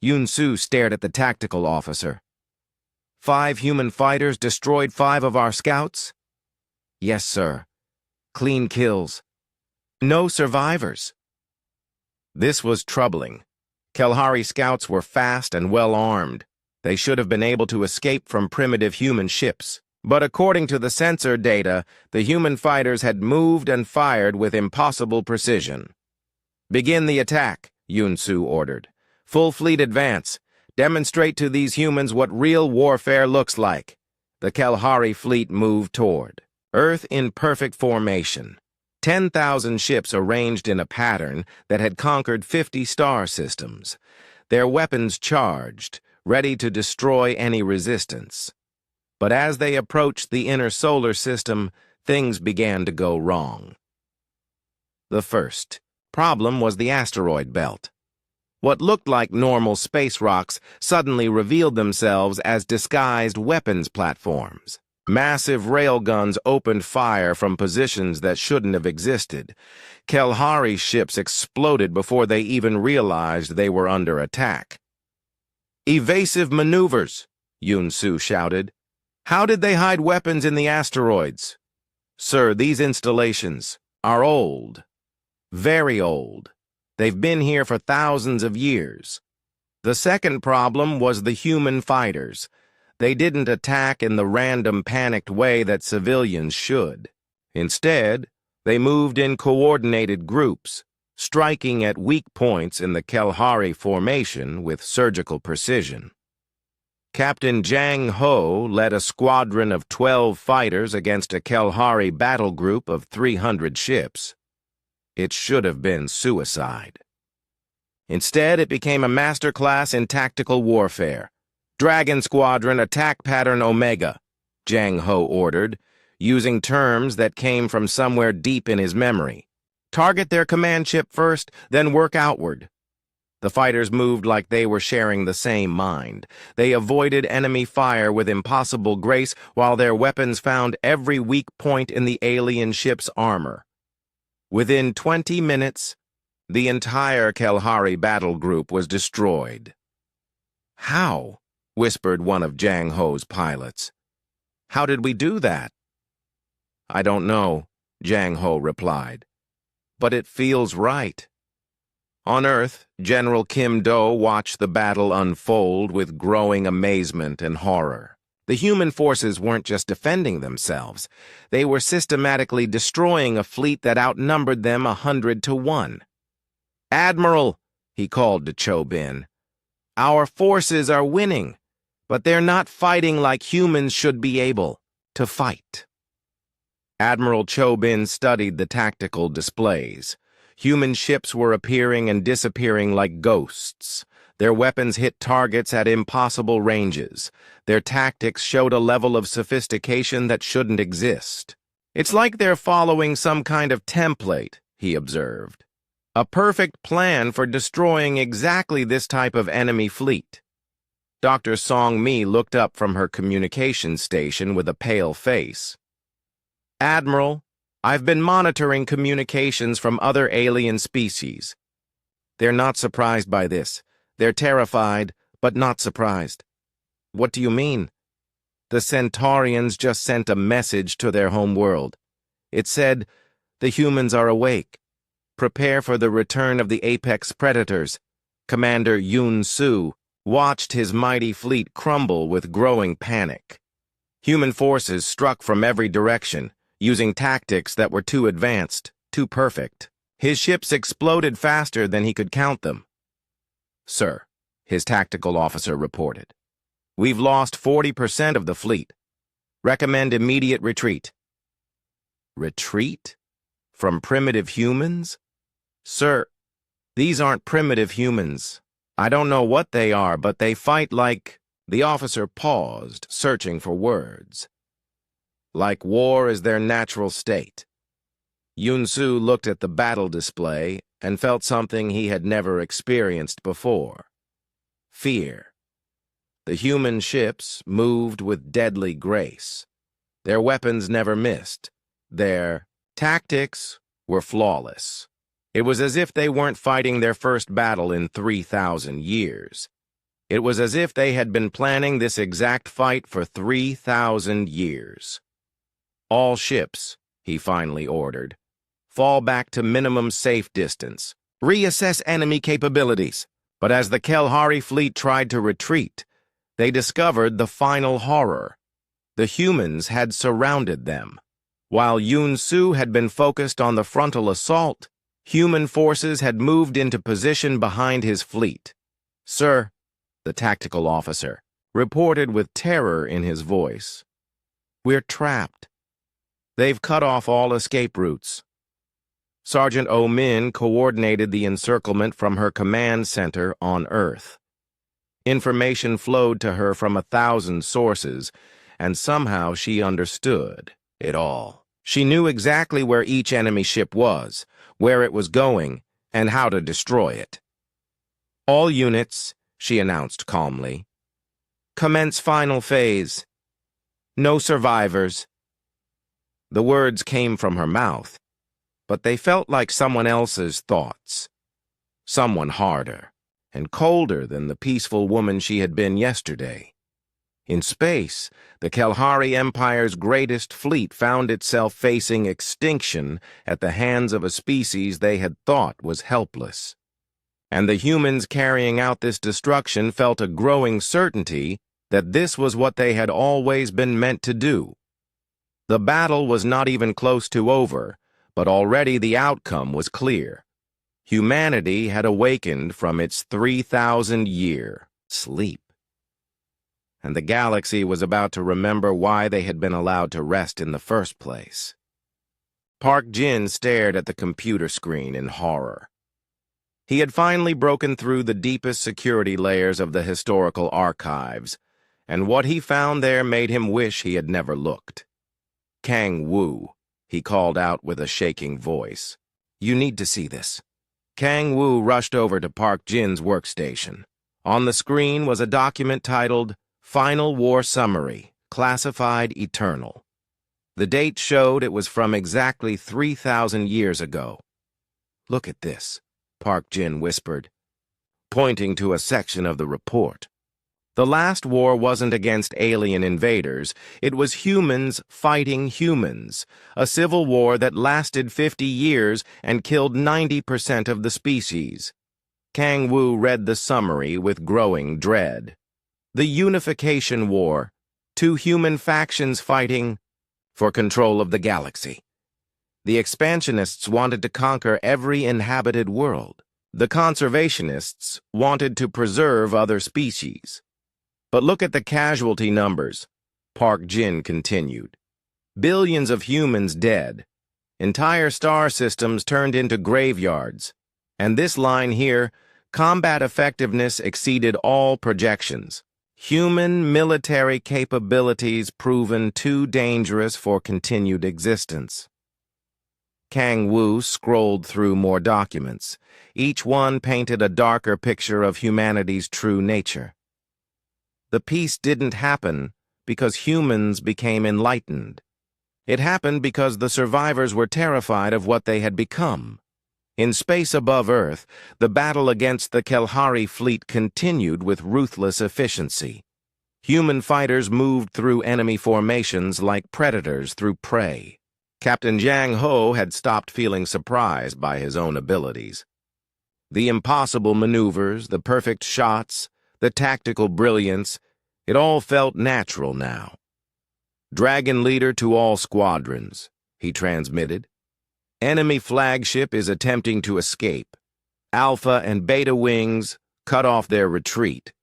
Yunsu stared at the tactical officer. "5 human fighters destroyed 5 of our scouts?" "Yes, sir. Clean kills. No survivors." This was troubling. Kelhari scouts were fast and well armed. They should have been able to escape from primitive human ships. But according to the sensor data, the human fighters had moved and fired with impossible precision. "Begin the attack," Yunsu ordered. "Full fleet advance. Demonstrate to these humans what real warfare looks like." The Kelhari fleet moved toward Earth in perfect formation. 10,000 ships arranged in a pattern that had conquered 50 star systems, their weapons charged, ready to destroy any resistance. But as they approached the inner solar system, things began to go wrong. The first problem was the asteroid belt. What looked like normal space rocks suddenly revealed themselves as disguised weapons platforms. Massive railguns opened fire from positions that shouldn't have existed. Kelhari ships exploded before they even realized they were under attack. "Evasive maneuvers," Yunsu shouted. "How did they hide weapons in the asteroids?" "Sir, these installations are old. Very old. They've been here for thousands of years." The second problem was the human fighters. They didn't attack in the random, panicked way that civilians should. Instead, they moved in coordinated groups, striking at weak points in the Kelhari formation with surgical precision. Captain Jang Ho led a squadron of 12 fighters against a Kelhari battle group of 300 ships. It should have been suicide. Instead, it became a masterclass in tactical warfare. "Dragon Squadron, attack pattern Omega," Jang Ho ordered, using terms that came from somewhere deep in his memory. "Target their command ship first, then work outward." The fighters moved like they were sharing the same mind. They avoided enemy fire with impossible grace while their weapons found every weak point in the alien ship's armor. Within 20 minutes, the entire Kelhari battle group was destroyed. "How?" whispered one of Jang Ho's pilots. "How did we do that?" "I don't know," Jang Ho replied. "But it feels right." On Earth, General Kim Do watched the battle unfold with growing amazement and horror. The human forces weren't just defending themselves. They were systematically destroying a fleet that outnumbered them 100 to 1. "Admiral," he called to Cho Bin, "our forces are winning, but they're not fighting like humans should be able to fight." Admiral Cho Bin studied the tactical displays. Human ships were appearing and disappearing like ghosts. Their weapons hit targets at impossible ranges. Their tactics showed a level of sophistication that shouldn't exist. "It's like they're following some kind of template," he observed. "A perfect plan for destroying exactly this type of enemy fleet." Dr. Song Mi looked up from her communications station with a pale face. "Admiral, I've been monitoring communications from other alien species. They're not surprised by this. They're terrified, but not surprised." "What do you mean?" "The Centaurians just sent a message to their home world. It said, 'The humans are awake. Prepare for the return of the apex predators.'" Commander Yun Su watched his mighty fleet crumble with growing panic. Human forces struck from every direction, using tactics that were too advanced, too perfect. His ships exploded faster than he could count them. "Sir," his tactical officer reported, "we've lost 40% of the fleet. Recommend immediate retreat." "Retreat? From primitive humans?" "Sir, these aren't primitive humans. I don't know what they are, but they fight like—" The officer paused, searching for words. like war is their natural state. Yunsu looked at the battle display and felt something he had never experienced before. Fear. The human ships moved with deadly grace. Their weapons never missed. Their tactics were flawless. It was as if they weren't fighting their first battle in 3,000 years. It was as if they had been planning this exact fight for 3,000 years. All ships, he finally ordered, fall back to minimum safe distance. Reassess enemy capabilities. But as the Kelhari fleet tried to retreat, they discovered the final horror. The humans had surrounded them. While Yunsu had been focused on the frontal assault, human forces had moved into position behind his fleet. "Sir," the tactical officer reported with terror in his voice, "we're trapped. They've cut off all escape routes." Sergeant O'Min coordinated the encirclement from her command center on Earth. Information flowed to her from 1,000 sources, and somehow she understood it all. She knew exactly where each enemy ship was, where it was going, and how to destroy it. "All units," she announced calmly, "commence final phase. No survivors." The words came from her mouth, but they felt like someone else's thoughts. Someone harder and colder than the peaceful woman she had been yesterday. In space, the Kelhari Empire's greatest fleet found itself facing extinction at the hands of a species they had thought was helpless. And the humans carrying out this destruction felt a growing certainty that this was what they had always been meant to do. The battle was not even close to over, but already the outcome was clear. Humanity had awakened from its 3,000-year sleep. And the galaxy was about to remember why they had been allowed to rest in the first place. Park Jin stared at the computer screen in horror. He had finally broken through the deepest security layers of the historical archives, and what he found there made him wish he had never looked. "Kang Wu," he called out with a shaking voice. "You need to see this." Kang Wu rushed over to Park Jin's workstation. On the screen was a document titled Final War Summary, Classified Eternal. The date showed it was from exactly 3,000 years ago. "Look at this," Park Jin whispered, pointing to a section of the report. The last war wasn't against alien invaders, it was humans fighting humans, a civil war that lasted 50 years and killed 90% of the species. Kang Wu read the summary with growing dread. The Unification War, two human factions fighting for control of the galaxy. The expansionists wanted to conquer every inhabited world. The conservationists wanted to preserve other species. "But look at the casualty numbers," Park Jin continued. "Billions of humans dead. Entire star systems turned into graveyards. And this line here, combat effectiveness exceeded all projections. Human military capabilities proven too dangerous for continued existence." Kang Wu scrolled through more documents. Each one painted a darker picture of humanity's true nature. The peace didn't happen because humans became enlightened. It happened because the survivors were terrified of what they had become. In space above Earth, the battle against the Kelhari fleet continued with ruthless efficiency. Human fighters moved through enemy formations like predators through prey. Captain Jiang Ho had stopped feeling surprised by his own abilities. The impossible maneuvers, the perfect shots, the tactical brilliance, it all felt natural now. "Dragon leader to all squadrons," he transmitted. "Enemy flagship is attempting to escape. Alpha and Beta wings cut off their retreat.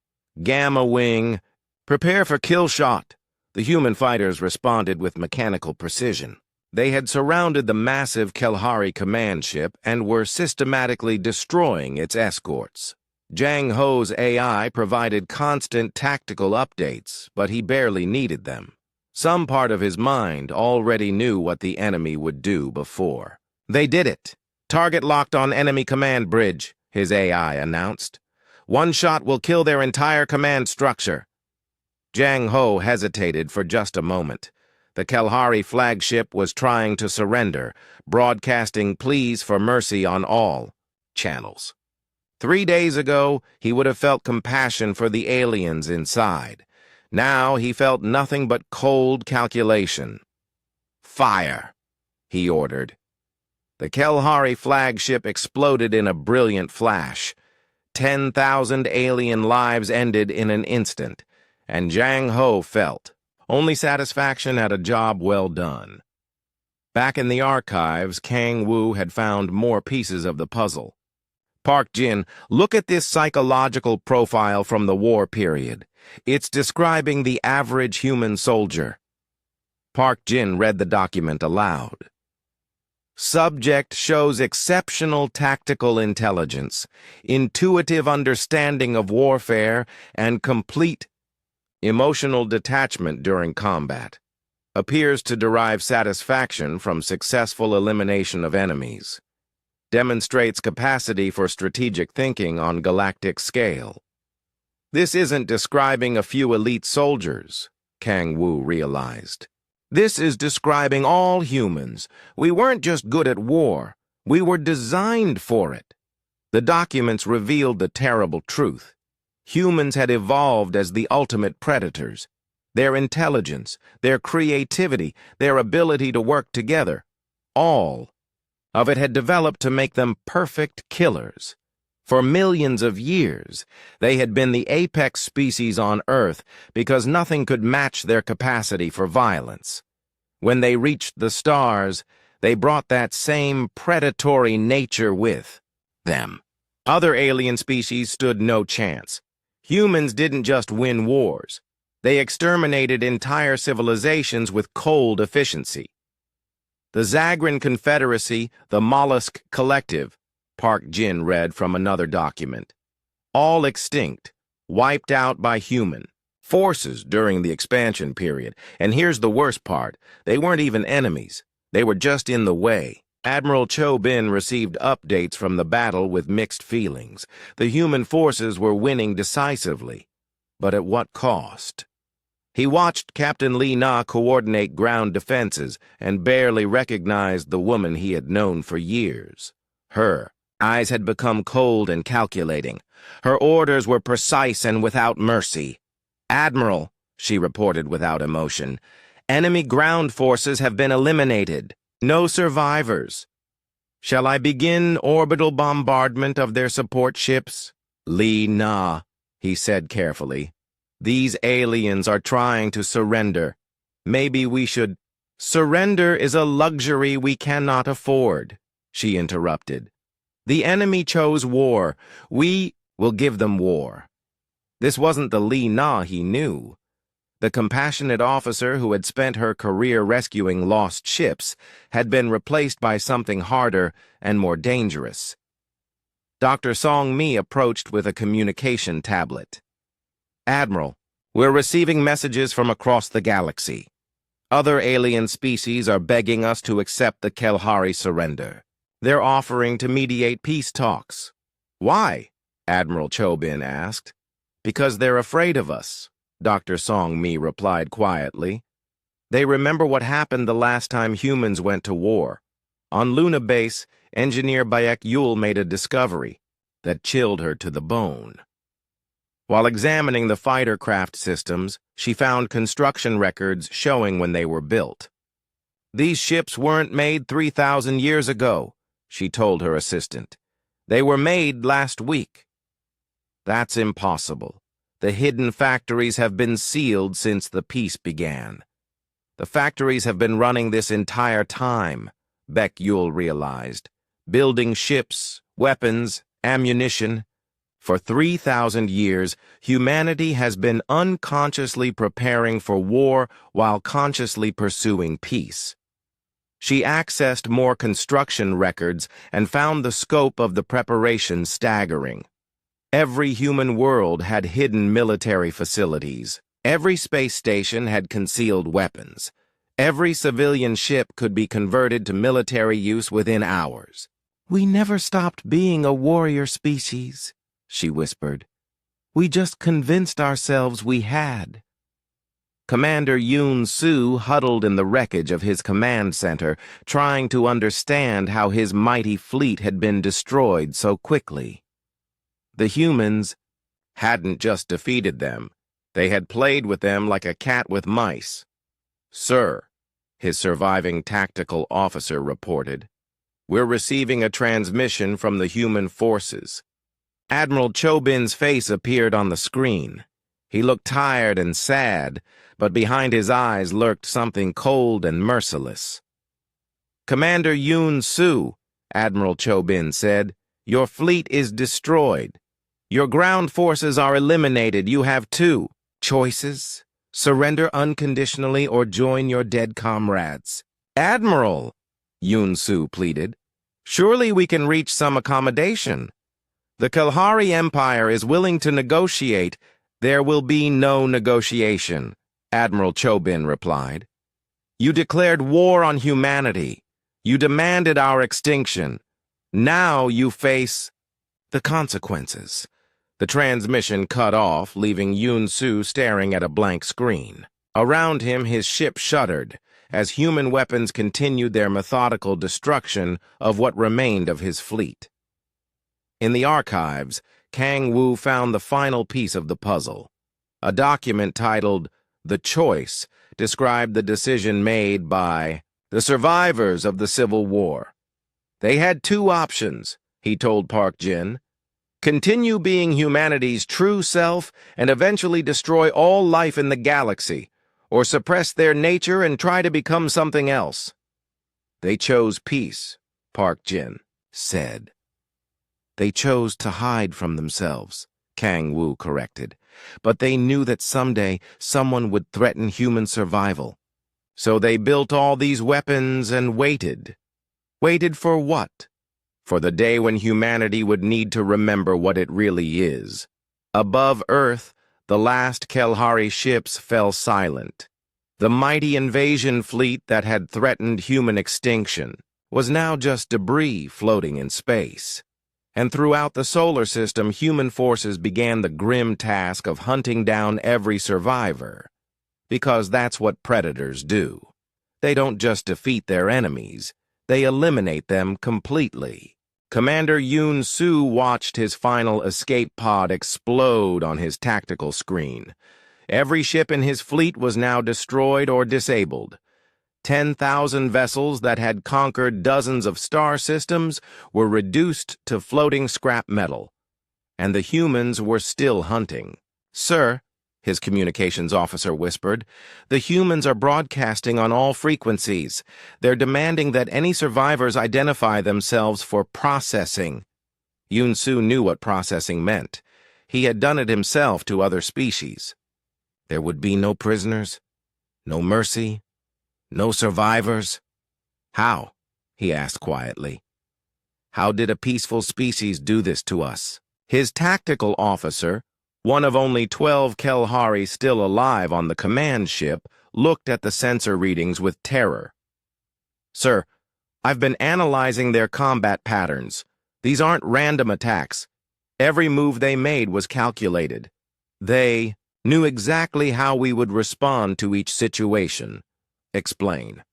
Gamma wing, prepare for kill shot." The human fighters responded with mechanical precision. They had surrounded the massive Kelhari command ship and were systematically destroying its escorts. Jiang Ho's AI provided constant tactical updates, but he barely needed them. Some part of his mind already knew what the enemy would do before. They did it. Target locked on enemy command bridge, his AI announced. One shot will kill their entire command structure. Jang Ho hesitated for just a moment. The Kelhari flagship was trying to surrender, broadcasting pleas for mercy on all channels. 3 days ago, he would have felt compassion for the aliens inside. Now he felt nothing but cold calculation. Fire, he ordered. The Kelhari flagship exploded in a brilliant flash. 10,000 alien lives ended in an instant, and Jang Ho felt only satisfaction at a job well done. Back in the archives, Kang Wu had found more pieces of the puzzle. Park Jin, look at this psychological profile from the war period. It's describing the average human soldier. Park Jin read the document aloud. Subject shows exceptional tactical intelligence, intuitive understanding of warfare, and complete emotional detachment during combat. Appears to derive satisfaction from successful elimination of enemies. Demonstrates capacity for strategic thinking on galactic scale. This isn't describing a few elite soldiers, Kang Wu realized. This is describing all humans. We weren't just good at war. We were designed for it. The documents revealed the terrible truth. Humans had evolved as the ultimate predators. Their intelligence, their creativity, their ability to work together, all of it had developed to make them perfect killers. For millions of years, they had been the apex species on Earth because nothing could match their capacity for violence. When they reached the stars, they brought that same predatory nature with them. Other alien species stood no chance. Humans didn't just win wars. They exterminated entire civilizations with cold efficiency. The Zagran Confederacy, the Mollusk Collective, Park Jin read from another document. All extinct, wiped out by human forces during the expansion period. And here's the worst part. They weren't even enemies. They were just in the way. Admiral Cho Bin received updates from the battle with mixed feelings. The human forces were winning decisively. But at what cost? He watched Captain Li Na coordinate ground defenses and barely recognized the woman he had known for years. Her eyes had become cold and calculating. Her orders were precise and without mercy. "Admiral," she reported without emotion, "enemy ground forces have been eliminated. No survivors. Shall I begin orbital bombardment of their support ships?" "Li Na," he said carefully. "These aliens are trying to surrender. Maybe we should—" "Surrender is a luxury we cannot afford," she interrupted. "The enemy chose war. We will give them war." This wasn't the Li Na he knew. The compassionate officer who had spent her career rescuing lost ships had been replaced by something harder and more dangerous. Dr. Song Mi approached with a communication tablet. "Admiral, we're receiving messages from across the galaxy. Other alien species are begging us to accept the Kelhari surrender. They're offering to mediate peace talks." "Why?" Admiral Cho Bin asked. "Because they're afraid of us," Dr. Song Mi replied quietly. "They remember what happened the last time humans went to war. On Luna Base, engineer Bayek Yul made a discovery that chilled her to the bone. While examining the fighter craft systems, she found construction records showing when they were built. These ships weren't made 3,000 years ago, she told her assistant. They were made last week. That's impossible. The hidden factories have been sealed since the peace began. The factories have been running this entire time, Baek Yul realized, building ships, weapons, ammunition. For 3,000 years, humanity has been unconsciously preparing for war while consciously pursuing peace. She accessed more construction records and found the scope of the preparation staggering. Every human world had hidden military facilities, Every space station had concealed weapons. Every civilian ship could be converted to military use within hours. "We never stopped being a warrior species," she whispered. "We just convinced ourselves we had." Commander Yoon Soo huddled in the wreckage of his command center, trying to understand how his mighty fleet had been destroyed so quickly. The humans hadn't just defeated them. They had played with them like a cat with mice. "Sir," his surviving tactical officer reported, "we're receiving a transmission from the human forces." Admiral Chobin's face appeared on the screen. He looked tired and sad, but behind his eyes lurked something cold and merciless. "Commander Yoon Soo," Admiral Chobin said, "your fleet is destroyed. Your ground forces are eliminated. You have two choices: surrender unconditionally or join your dead comrades." "Admiral," Yoon Soo pleaded, "surely we can reach some accommodation. The Kalahari Empire is willing to negotiate." "There will be no negotiation," Admiral Chobin replied. "You declared war on humanity. You demanded our extinction. Now you face the consequences." The transmission cut off, leaving Yoon Soo staring at a blank screen. Around him, his ship shuddered as human weapons continued their methodical destruction of what remained of his fleet. In the archives, Kang Wu found the final piece of the puzzle. A document titled "The Choice" described the decision made by the survivors of the Civil War. They had two options, he told Park Jin: continue being humanity's true self and eventually destroy all life in the galaxy, or suppress their nature and try to become something else. They chose peace, Park Jin said. They chose to hide from themselves, Kang Wu corrected, but they knew that someday someone would threaten human survival. So they built all these weapons and waited. Waited for what? For the day when humanity would need to remember what it really is. Above Earth, the last Kalahari ships fell silent. The mighty invasion fleet that had threatened human extinction was now just debris floating in space. And throughout the solar system, human forces began the grim task of hunting down every survivor. Because that's what predators do. They don't just defeat their enemies, they eliminate them completely. Commander Yoon Soo watched his final escape pod explode on his tactical screen. Every ship in his fleet was now destroyed or disabled. 10,000 vessels that had conquered dozens of star systems were reduced to floating scrap metal. And the humans were still hunting. "Sir," his communications officer whispered, "the humans are broadcasting on all frequencies. They're demanding that any survivors identify themselves for processing." Yoon Soo knew what processing meant. He had done it himself to other species. There would be no prisoners, no mercy, no survivors. "How?" he asked quietly. "How did a peaceful species do this to us?" His tactical officer, one of only 12 Kalahari still alive on the command ship, looked at the sensor readings with terror. "Sir, I've been analyzing their combat patterns. These aren't random attacks. Every move they made was calculated. They knew exactly how we would respond to each situation." Explain.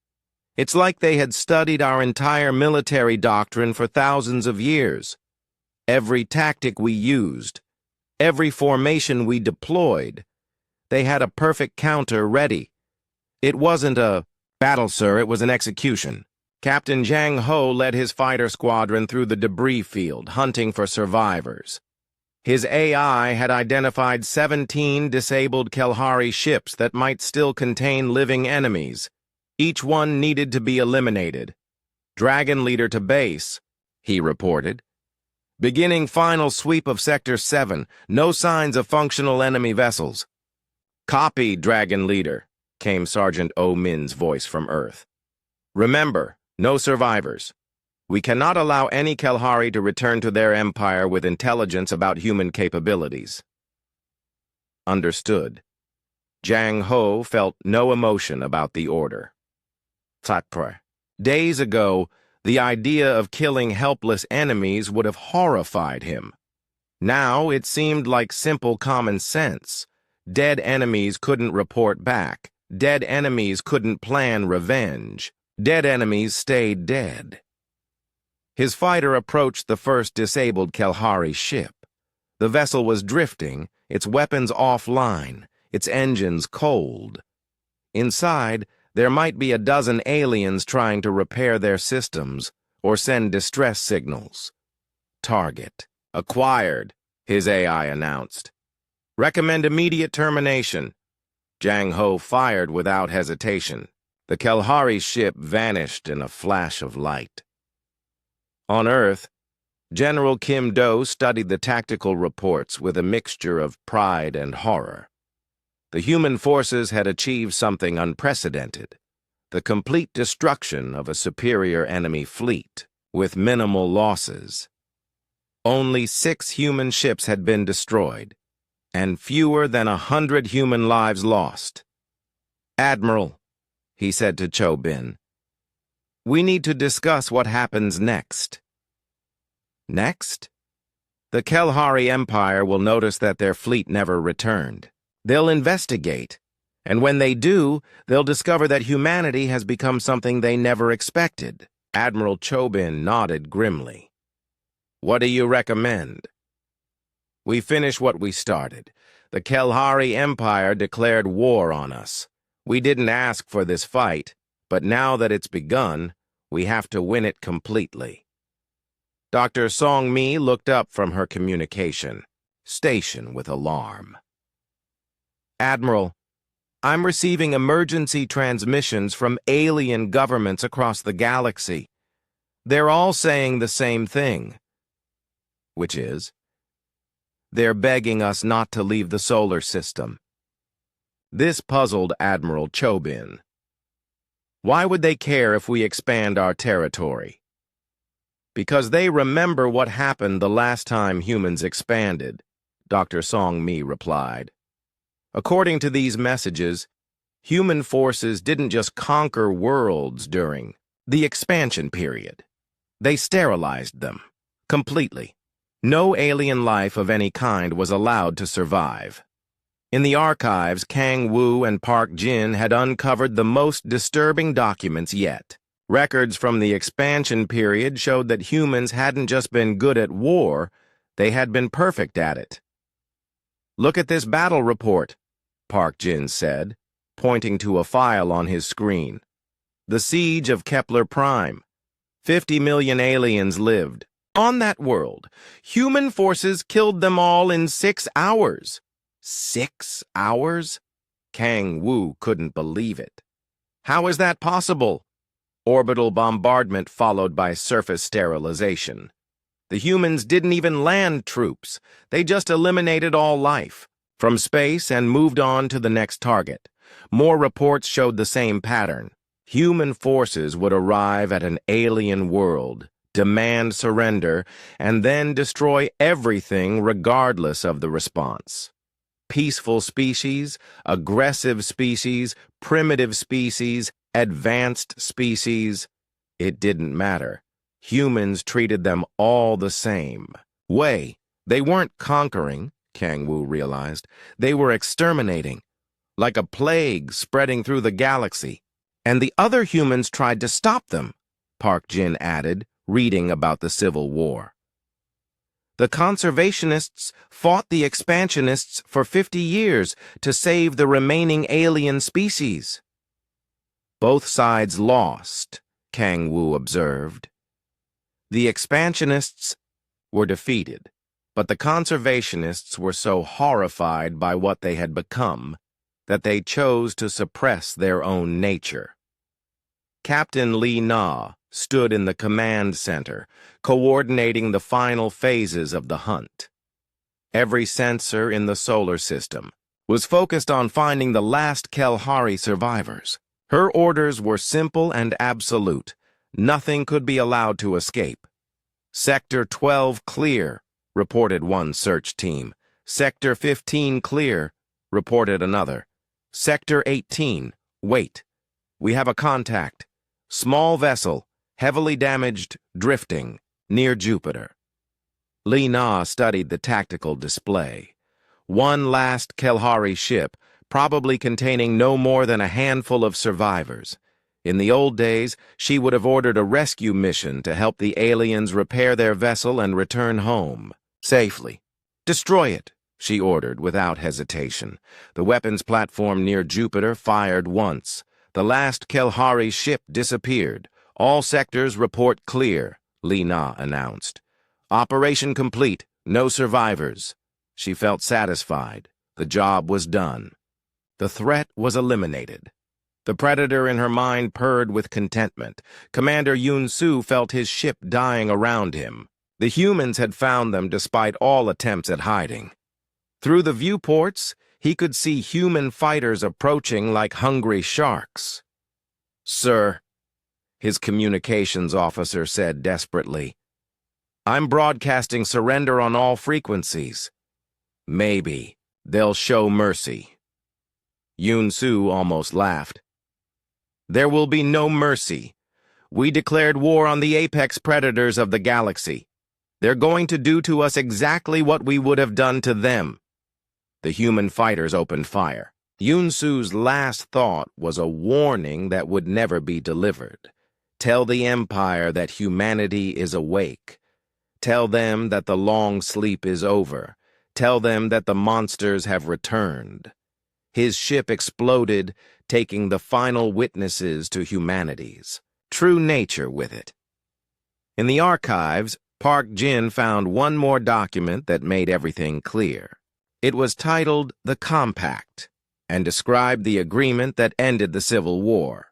"It's like they had studied our entire military doctrine for thousands of years. Every tactic we used, every formation we deployed, they had a perfect counter ready. It wasn't a battle, sir, it was an execution." Captain Jang Ho led his fighter squadron through the debris field, hunting for survivors. His AI had identified 17 disabled Kalahari ships that might still contain living enemies. Each one needed to be eliminated. "Dragon leader to base," he reported. "Beginning final sweep of Sector 7. No signs of functional enemy vessels." "Copy, Dragon leader," came Sergeant Oh Min's voice from Earth. "Remember, no survivors. We cannot allow any Kalahari to return to their empire with intelligence about human capabilities." Understood. Jang Ho felt no emotion about the order. Days ago, the idea of killing helpless enemies would have horrified him. Now it seemed like simple common sense. Dead enemies couldn't report back. Dead enemies couldn't plan revenge. Dead enemies stayed dead. His fighter approached the first disabled Kelhari ship. The vessel was drifting, its weapons offline, its engines cold. Inside, there might be a dozen aliens trying to repair their systems or send distress signals. Target acquired, his AI announced. Recommend immediate termination. Jang Ho fired without hesitation. The Kelhari ship vanished in a flash of light. On Earth, General Kim Do studied the tactical reports with a mixture of pride and horror. The human forces had achieved something unprecedented, the complete destruction of a superior enemy fleet, with minimal losses. Only 6 human ships had been destroyed, and fewer than 100 human lives lost. "Admiral," he said to Cho Bin, "we need to discuss what happens next." Next? The Kelhari Empire will notice that their fleet never returned. They'll investigate, and when they do, they'll discover that humanity has become something they never expected. Admiral Chobin nodded grimly. "What do you recommend?" "We finish what we started. The Kelhari Empire declared war on us. We didn't ask for this fight, but now that it's begun, we have to win it completely." Dr. Song Mi looked up from her communication station with alarm. "Admiral, I'm receiving emergency transmissions from alien governments across the galaxy. They're all saying the same thing." "Which is?" "They're begging us not to leave the solar system." This puzzled Admiral Chobin. "Why would they care if we expand our territory?" "Because they remember what happened the last time humans expanded," Dr. Song Mi replied. "According to these messages, human forces didn't just conquer worlds during the expansion period. They sterilized them completely. No alien life of any kind was allowed to survive. In the archives, Kang Wu and Park Jin had uncovered the most disturbing documents yet. Records from the expansion period showed that humans hadn't just been good at war, they had been perfect at it. "Look at this battle report," Park Jin said, pointing to a file on his screen. "The siege of Kepler Prime. 50 million aliens lived. On that world, human forces killed them all in 6 hours. 6 hours? Kang Wu couldn't believe it. How is that possible? Orbital bombardment followed by surface sterilization. The humans didn't even land troops. They just eliminated all life from space and moved on to the next target. More reports showed the same pattern. Human forces would arrive at an alien world, demand surrender, and then destroy everything regardless of the response. Peaceful species, aggressive species, primitive species, advanced species, it didn't matter. Humans treated them all the same way. They weren't conquering, Kang Wu realized. They were exterminating, like a plague spreading through the galaxy. And the other humans tried to stop them, Park Jin added, reading about the Civil War. The conservationists fought the expansionists for 50 years to save the remaining alien species. Both sides lost, Kang Wu observed. The expansionists were defeated, but the conservationists were so horrified by what they had become that they chose to suppress their own nature. Captain Li Na stood in the command center, coordinating the final phases of the hunt. Every sensor in the solar system was focused on finding the last Kelhari survivors. Her orders were simple and absolute. Nothing could be allowed to escape. Sector 12 clear, reported one search team. Sector 15 clear, reported another. Sector 18. Wait. We have a contact. Small vessel, heavily damaged, drifting, near Jupiter. Li Na studied the tactical display. One last Kelhari ship, probably containing no more than a handful of survivors. In the old days, she would have ordered a rescue mission to help the aliens repair their vessel and return home safely. Destroy it, she ordered without hesitation. The weapons platform near Jupiter fired once. The last Kelhari ship disappeared. All sectors report clear, Li Na announced. Operation complete, no survivors. She felt satisfied. The job was done. The threat was eliminated. The predator in her mind purred with contentment. Commander Yun Su felt his ship dying around him. The humans had found them despite all attempts at hiding. Through the viewports, he could see human fighters approaching like hungry sharks. "Sir," his communications officer said desperately, "I'm broadcasting surrender on all frequencies. Maybe they'll show mercy." Yun Su almost laughed. "There will be no mercy. We declared war on the apex predators of the galaxy. They're going to do to us exactly what we would have done to them." The human fighters opened fire. Yun Su's last thought was a warning that would never be delivered. Tell the Empire that humanity is awake. Tell them that the long sleep is over. Tell them that the monsters have returned. His ship exploded, taking the final witnesses to humanity's true nature with it. In the archives, Park Jin found one more document that made everything clear. It was titled The Compact and described the agreement that ended the Civil War.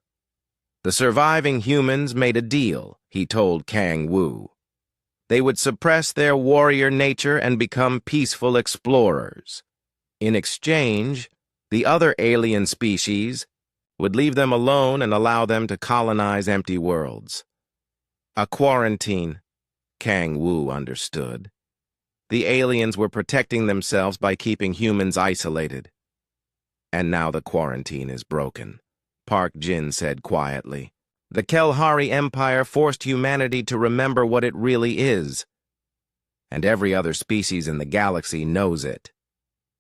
The surviving humans made a deal, he told Kang Wu. They would suppress their warrior nature and become peaceful explorers. In exchange, the other alien species would leave them alone and allow them to colonize empty worlds. A quarantine, Kang Wu understood. The aliens were protecting themselves by keeping humans isolated. And now the quarantine is broken, Park Jin said quietly. The Kelhari Empire forced humanity to remember what it really is. And every other species in the galaxy knows it.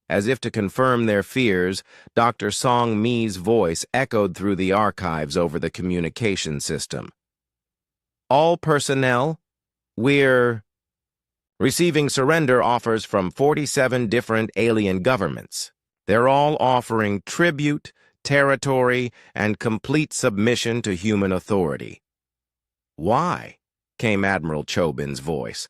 As if to confirm their fears, Dr. Song Mi's voice echoed through the archives over the communication system. "All personnel, we're receiving surrender offers from 47 different alien governments. They're all offering tribute, territory, and complete submission to human authority." "Why?" came Admiral Chobin's voice.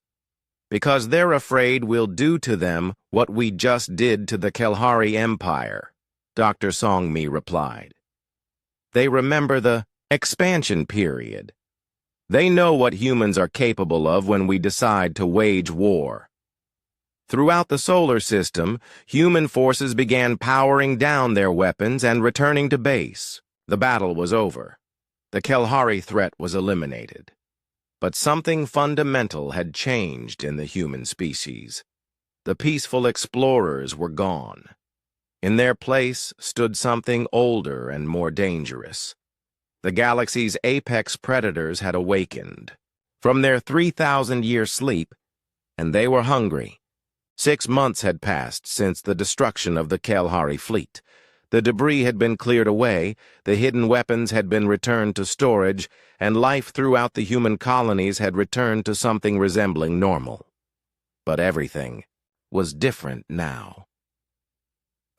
"Because they're afraid we'll do to them what we just did to the Kelhari Empire," Dr. Song Mi replied. "They remember the expansion period. They know what humans are capable of when we decide to wage war. Throughout the solar system, human forces began powering down their weapons and returning to base. The battle was over. The Kelhari threat was eliminated. But something fundamental had changed in the human species. The peaceful explorers were gone. In their place stood something older and more dangerous. The galaxy's apex predators had awakened from their 3,000-year sleep, and they were hungry. 6 months had passed since the destruction of the Kelhari fleet. The debris had been cleared away, the hidden weapons had been returned to storage, and life throughout the human colonies had returned to something resembling normal. But everything was different now.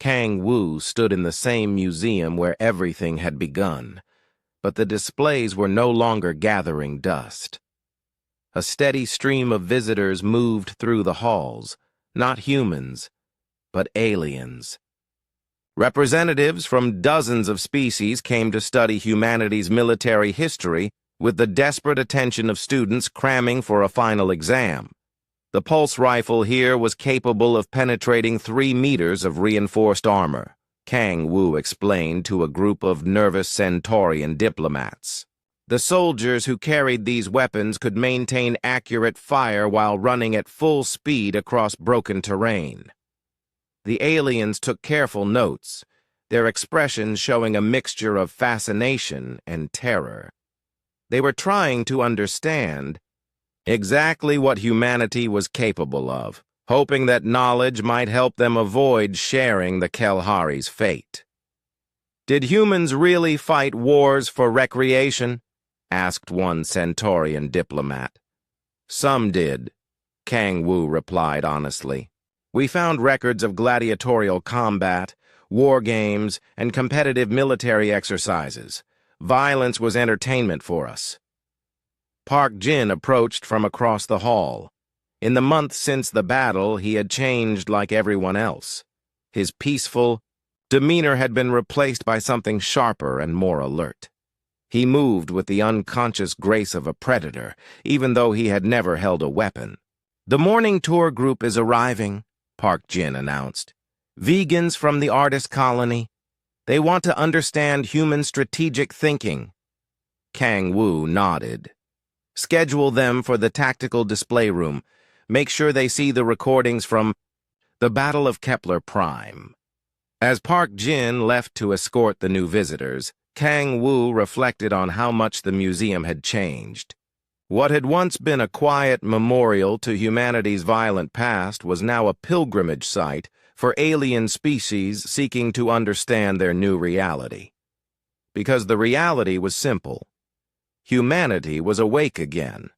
Kang Wu stood in the same museum where everything had begun, but the displays were no longer gathering dust. A steady stream of visitors moved through the halls, not humans, but aliens. Representatives from dozens of species came to study humanity's military history with the desperate attention of students cramming for a final exam. The pulse rifle here was capable of penetrating 3 meters of reinforced armor, Kang Wu explained to a group of nervous Centaurian diplomats. The soldiers who carried these weapons could maintain accurate fire while running at full speed across broken terrain. The aliens took careful notes. their expressions showing a mixture of fascination and terror. They were trying to understand exactly what humanity was capable of, hoping that knowledge might help them avoid sharing the Kelhari's fate. "Did humans really fight wars for recreation?" asked one Centaurian diplomat. "Some did," Kang Wu replied honestly. "We found records of gladiatorial combat, war games, and competitive military exercises. Violence was entertainment for us." Park Jin approached from across the hall. In the month since the battle, he had changed like everyone else. His peaceful demeanor had been replaced by something sharper and more alert. He moved with the unconscious grace of a predator, even though he had never held a weapon. "The morning tour group is arriving," Park Jin announced. "Vegans from the artist colony. They want to understand human strategic thinking." Kang Wu nodded. "Schedule them for the tactical display room. Make sure they see the recordings from the Battle of Kepler Prime." As Park Jin left to escort the new visitors, Kang Wu reflected on how much the museum had changed. What had once been a quiet memorial to humanity's violent past was now a pilgrimage site for alien species seeking to understand their new reality. Because the reality was simple. Humanity was awake again.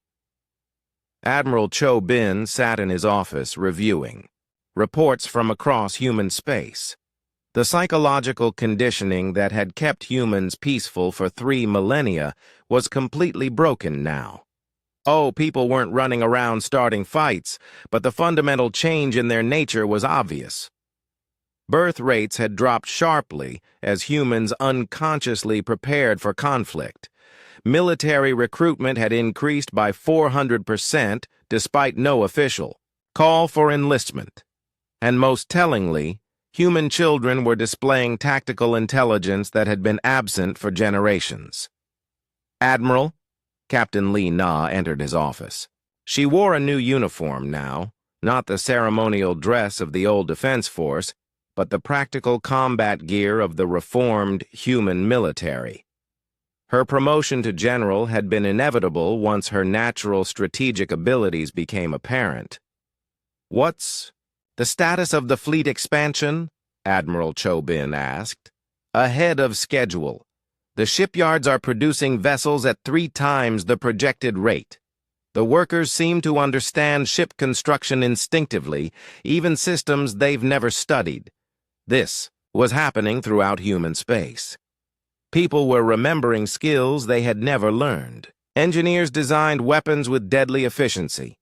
Admiral Cho Bin sat in his office reviewing reports from across human space. The psychological conditioning that had kept humans peaceful for 3 millennia was completely broken now. Oh, people weren't running around starting fights, but the fundamental change in their nature was obvious. Birth rates had dropped sharply as humans unconsciously prepared for conflict. Military recruitment had increased by 400% despite no official call for enlistment. And most tellingly, human children were displaying tactical intelligence that had been absent for generations. "Admiral," Captain Li Na entered his office. She wore a new uniform now, not the ceremonial dress of the old Defense Force, but the practical combat gear of the reformed human military. Her promotion to general had been inevitable once her natural strategic abilities became apparent. "What's the status of the fleet expansion?" Admiral Cho Bin asked. "Ahead of schedule. The shipyards are producing vessels at 3 times the projected rate. The workers seem to understand ship construction instinctively, even systems they've never studied." This was happening throughout human space. People were remembering skills they had never learned. Engineers designed weapons with deadly efficiency.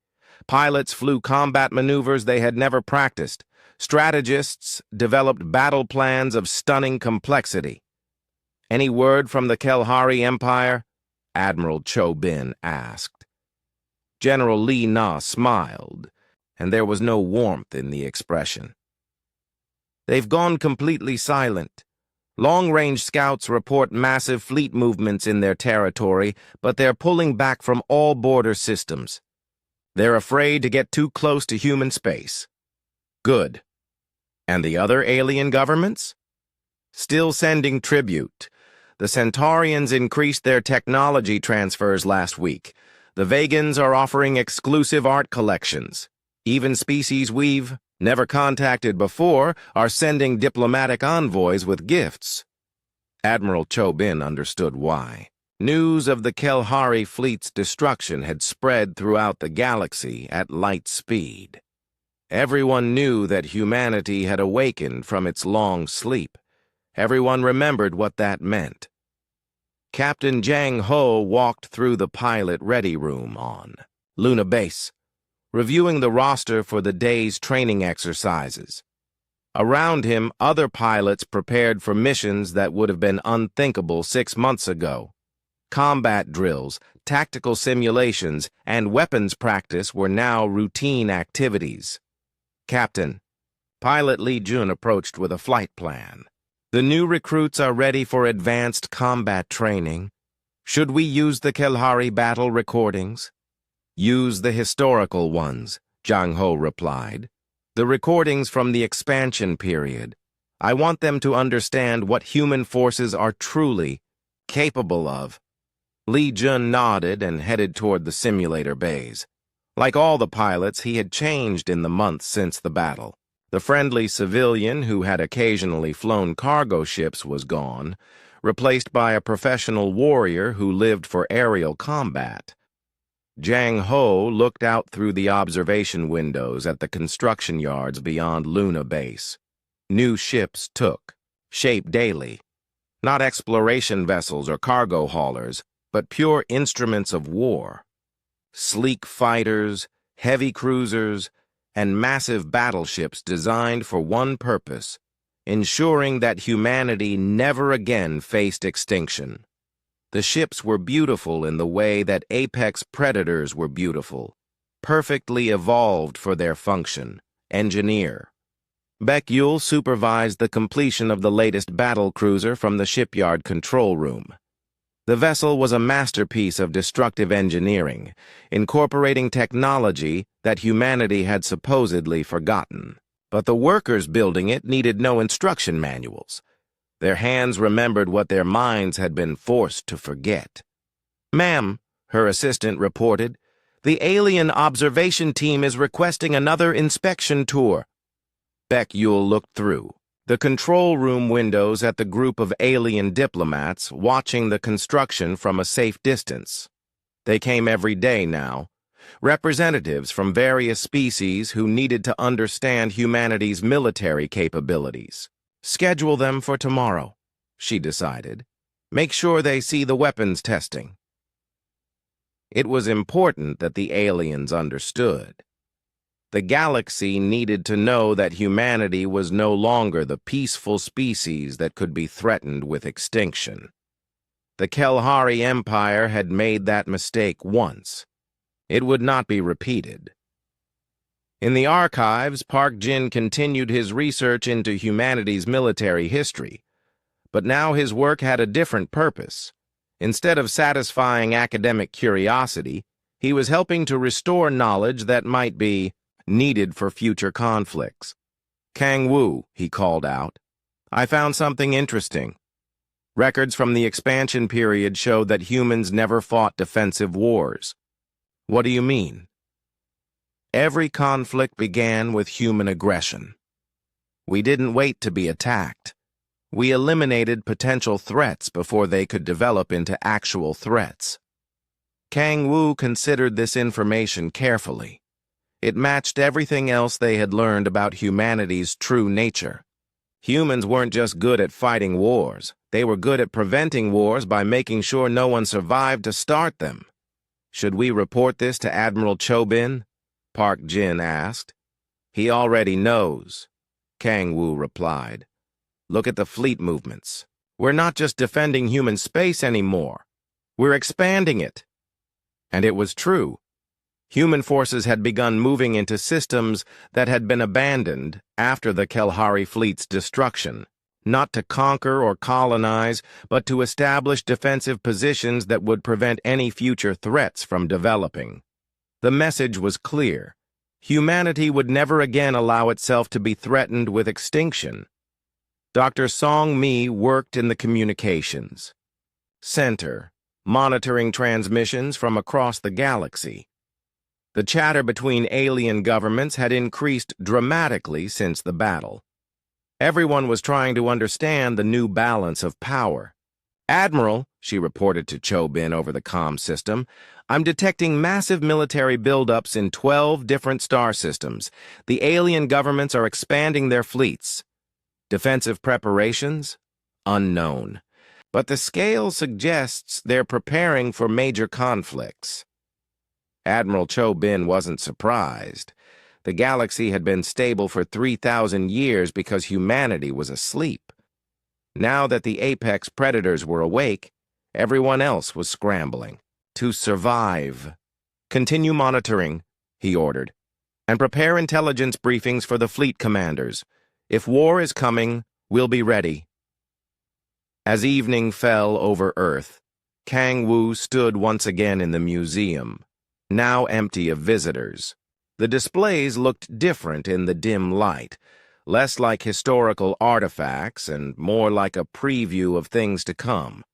Pilots flew combat maneuvers they had never practiced. Strategists developed battle plans of stunning complexity. "Any word from the Kelhari Empire?" Admiral Cho Bin asked. General Li Na smiled, and there was no warmth in the expression. "They've gone completely silent. Long-range scouts report massive fleet movements in their territory, but they're pulling back from all border systems. They're afraid to get too close to human space." "Good. And the other alien governments?" "Still sending tribute. The Centaurians increased their technology transfers last week. The Vegans are offering exclusive art collections. Even species we've never contacted before are sending diplomatic envoys with gifts." Admiral Cho Bin understood why. News of the Kelhari fleet's destruction had spread throughout the galaxy at light speed. Everyone knew that humanity had awakened from its long sleep. Everyone remembered what that meant. Captain Jang Ho walked through the pilot ready room on Luna Base, reviewing the roster for the day's training exercises. Around him, other pilots prepared for missions that would have been unthinkable 6 months ago. Combat drills, tactical simulations, and weapons practice were now routine activities. "Captain," Pilot Li Jun approached with a flight plan. "The new recruits are ready for advanced combat training. Should we use the Kelhari battle recordings?" "Use the historical ones," Jang Ho replied. "The recordings from the expansion period. I want them to understand what human forces are truly capable of. Li Jun nodded and headed toward the simulator bays. Like all the pilots, he had changed in the months since the battle. The friendly civilian who had occasionally flown cargo ships was gone, replaced by a professional warrior who lived for aerial combat. Jang Ho looked out through the observation windows at the construction yards beyond Luna Base. New ships took shape daily. Not exploration vessels or cargo haulers, but pure instruments of war. Sleek fighters, heavy cruisers, and massive battleships designed for one purpose: ensuring that humanity never again faced extinction. The ships were beautiful in the way that apex predators were beautiful, perfectly evolved for their function. Engineer. Baek-Yul supervised the completion of the latest battle cruiser from the shipyard control room. The vessel was a masterpiece of destructive engineering, incorporating technology that humanity had supposedly forgotten. But the workers building it needed no instruction manuals. Their hands remembered what their minds had been forced to forget. "Ma'am," her assistant reported, "the alien observation team is requesting another inspection tour." Baek-Yul looked through the control room windows at the group of alien diplomats watching the construction from a safe distance. They came every day now, representatives from various species who needed to understand humanity's military capabilities. "Schedule them for tomorrow," she decided. "Make sure they see the weapons testing." It was important that the aliens understood. The galaxy needed to know that humanity was no longer the peaceful species that could be threatened with extinction. The Kelhari Empire had made that mistake once. It would not be repeated. In the archives, Park Jin continued his research into humanity's military history, but now his work had a different purpose. Instead of satisfying academic curiosity, he was helping to restore knowledge that might be needed for future conflicts. "Kang Wu," he called out, "I found something interesting. Records from the expansion period show that humans never fought defensive wars." "What do you mean?" "Every conflict began with human aggression. We didn't wait to be attacked. We eliminated potential threats before they could develop into actual threats." Kang Wu considered this information carefully. It matched everything else they had learned about humanity's true nature. Humans weren't just good at fighting wars. They were good at preventing wars by making sure no one survived to start them. "Should we report this to Admiral Chobin?" Park Jin asked. "He already knows," Kang Wu replied. "Look at the fleet movements. We're not just defending human space anymore. We're expanding it." And it was true. Human forces had begun moving into systems that had been abandoned after the Kelhari fleet's destruction, not to conquer or colonize, but to establish defensive positions that would prevent any future threats from developing. The message was clear. Humanity would never again allow itself to be threatened with extinction. Dr. Song Mi worked in the communications center, monitoring transmissions from across the galaxy. The chatter between alien governments had increased dramatically since the battle. Everyone was trying to understand the new balance of power. "Admiral," she reported to Chobin over the comm system, "I'm detecting massive military buildups in 12 different star systems. The alien governments are expanding their fleets. Defensive preparations? Unknown. But the scale suggests they're preparing for major conflicts." Admiral Chobin wasn't surprised. The galaxy had been stable for 3,000 years because humanity was asleep. Now that the apex predators were awake, everyone else was scrambling to survive. "Continue monitoring," he ordered, "and prepare intelligence briefings for the fleet commanders. If war is coming, we'll be ready." As evening fell over Earth, Kang Wu stood once again in the museum, now empty of visitors. The displays looked different in the dim light, less like historical artifacts and more like a preview of things to come.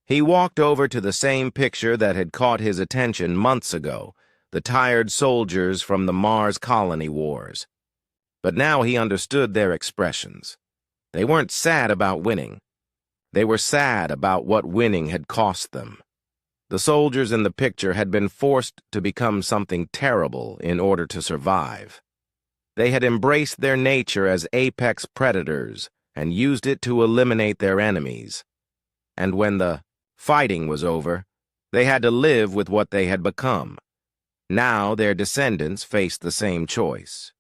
He walked over to the same picture that had caught his attention months ago, the tired soldiers from the Mars colony wars. But now he understood their expressions. They weren't sad about winning. They were sad about what winning had cost them. The soldiers in the picture had been forced to become something terrible in order to survive. They had embraced their nature as apex predators and used it to eliminate their enemies. And when the fighting was over, they had to live with what they had become. Now their descendants faced the same choice.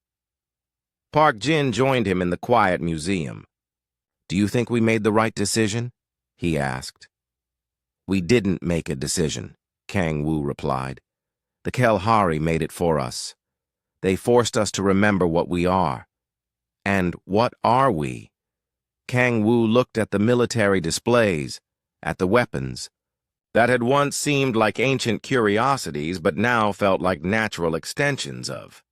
Park Jin joined him in the quiet museum. "Do you think we made the right decision?" he asked. "We didn't make a decision," Kang Wu replied. "The Kelhari made it for us. They forced us to remember what we are. And what are we?" Kang Wu looked at the military displays, at the weapons, that had once seemed like ancient curiosities but now felt like natural extensions of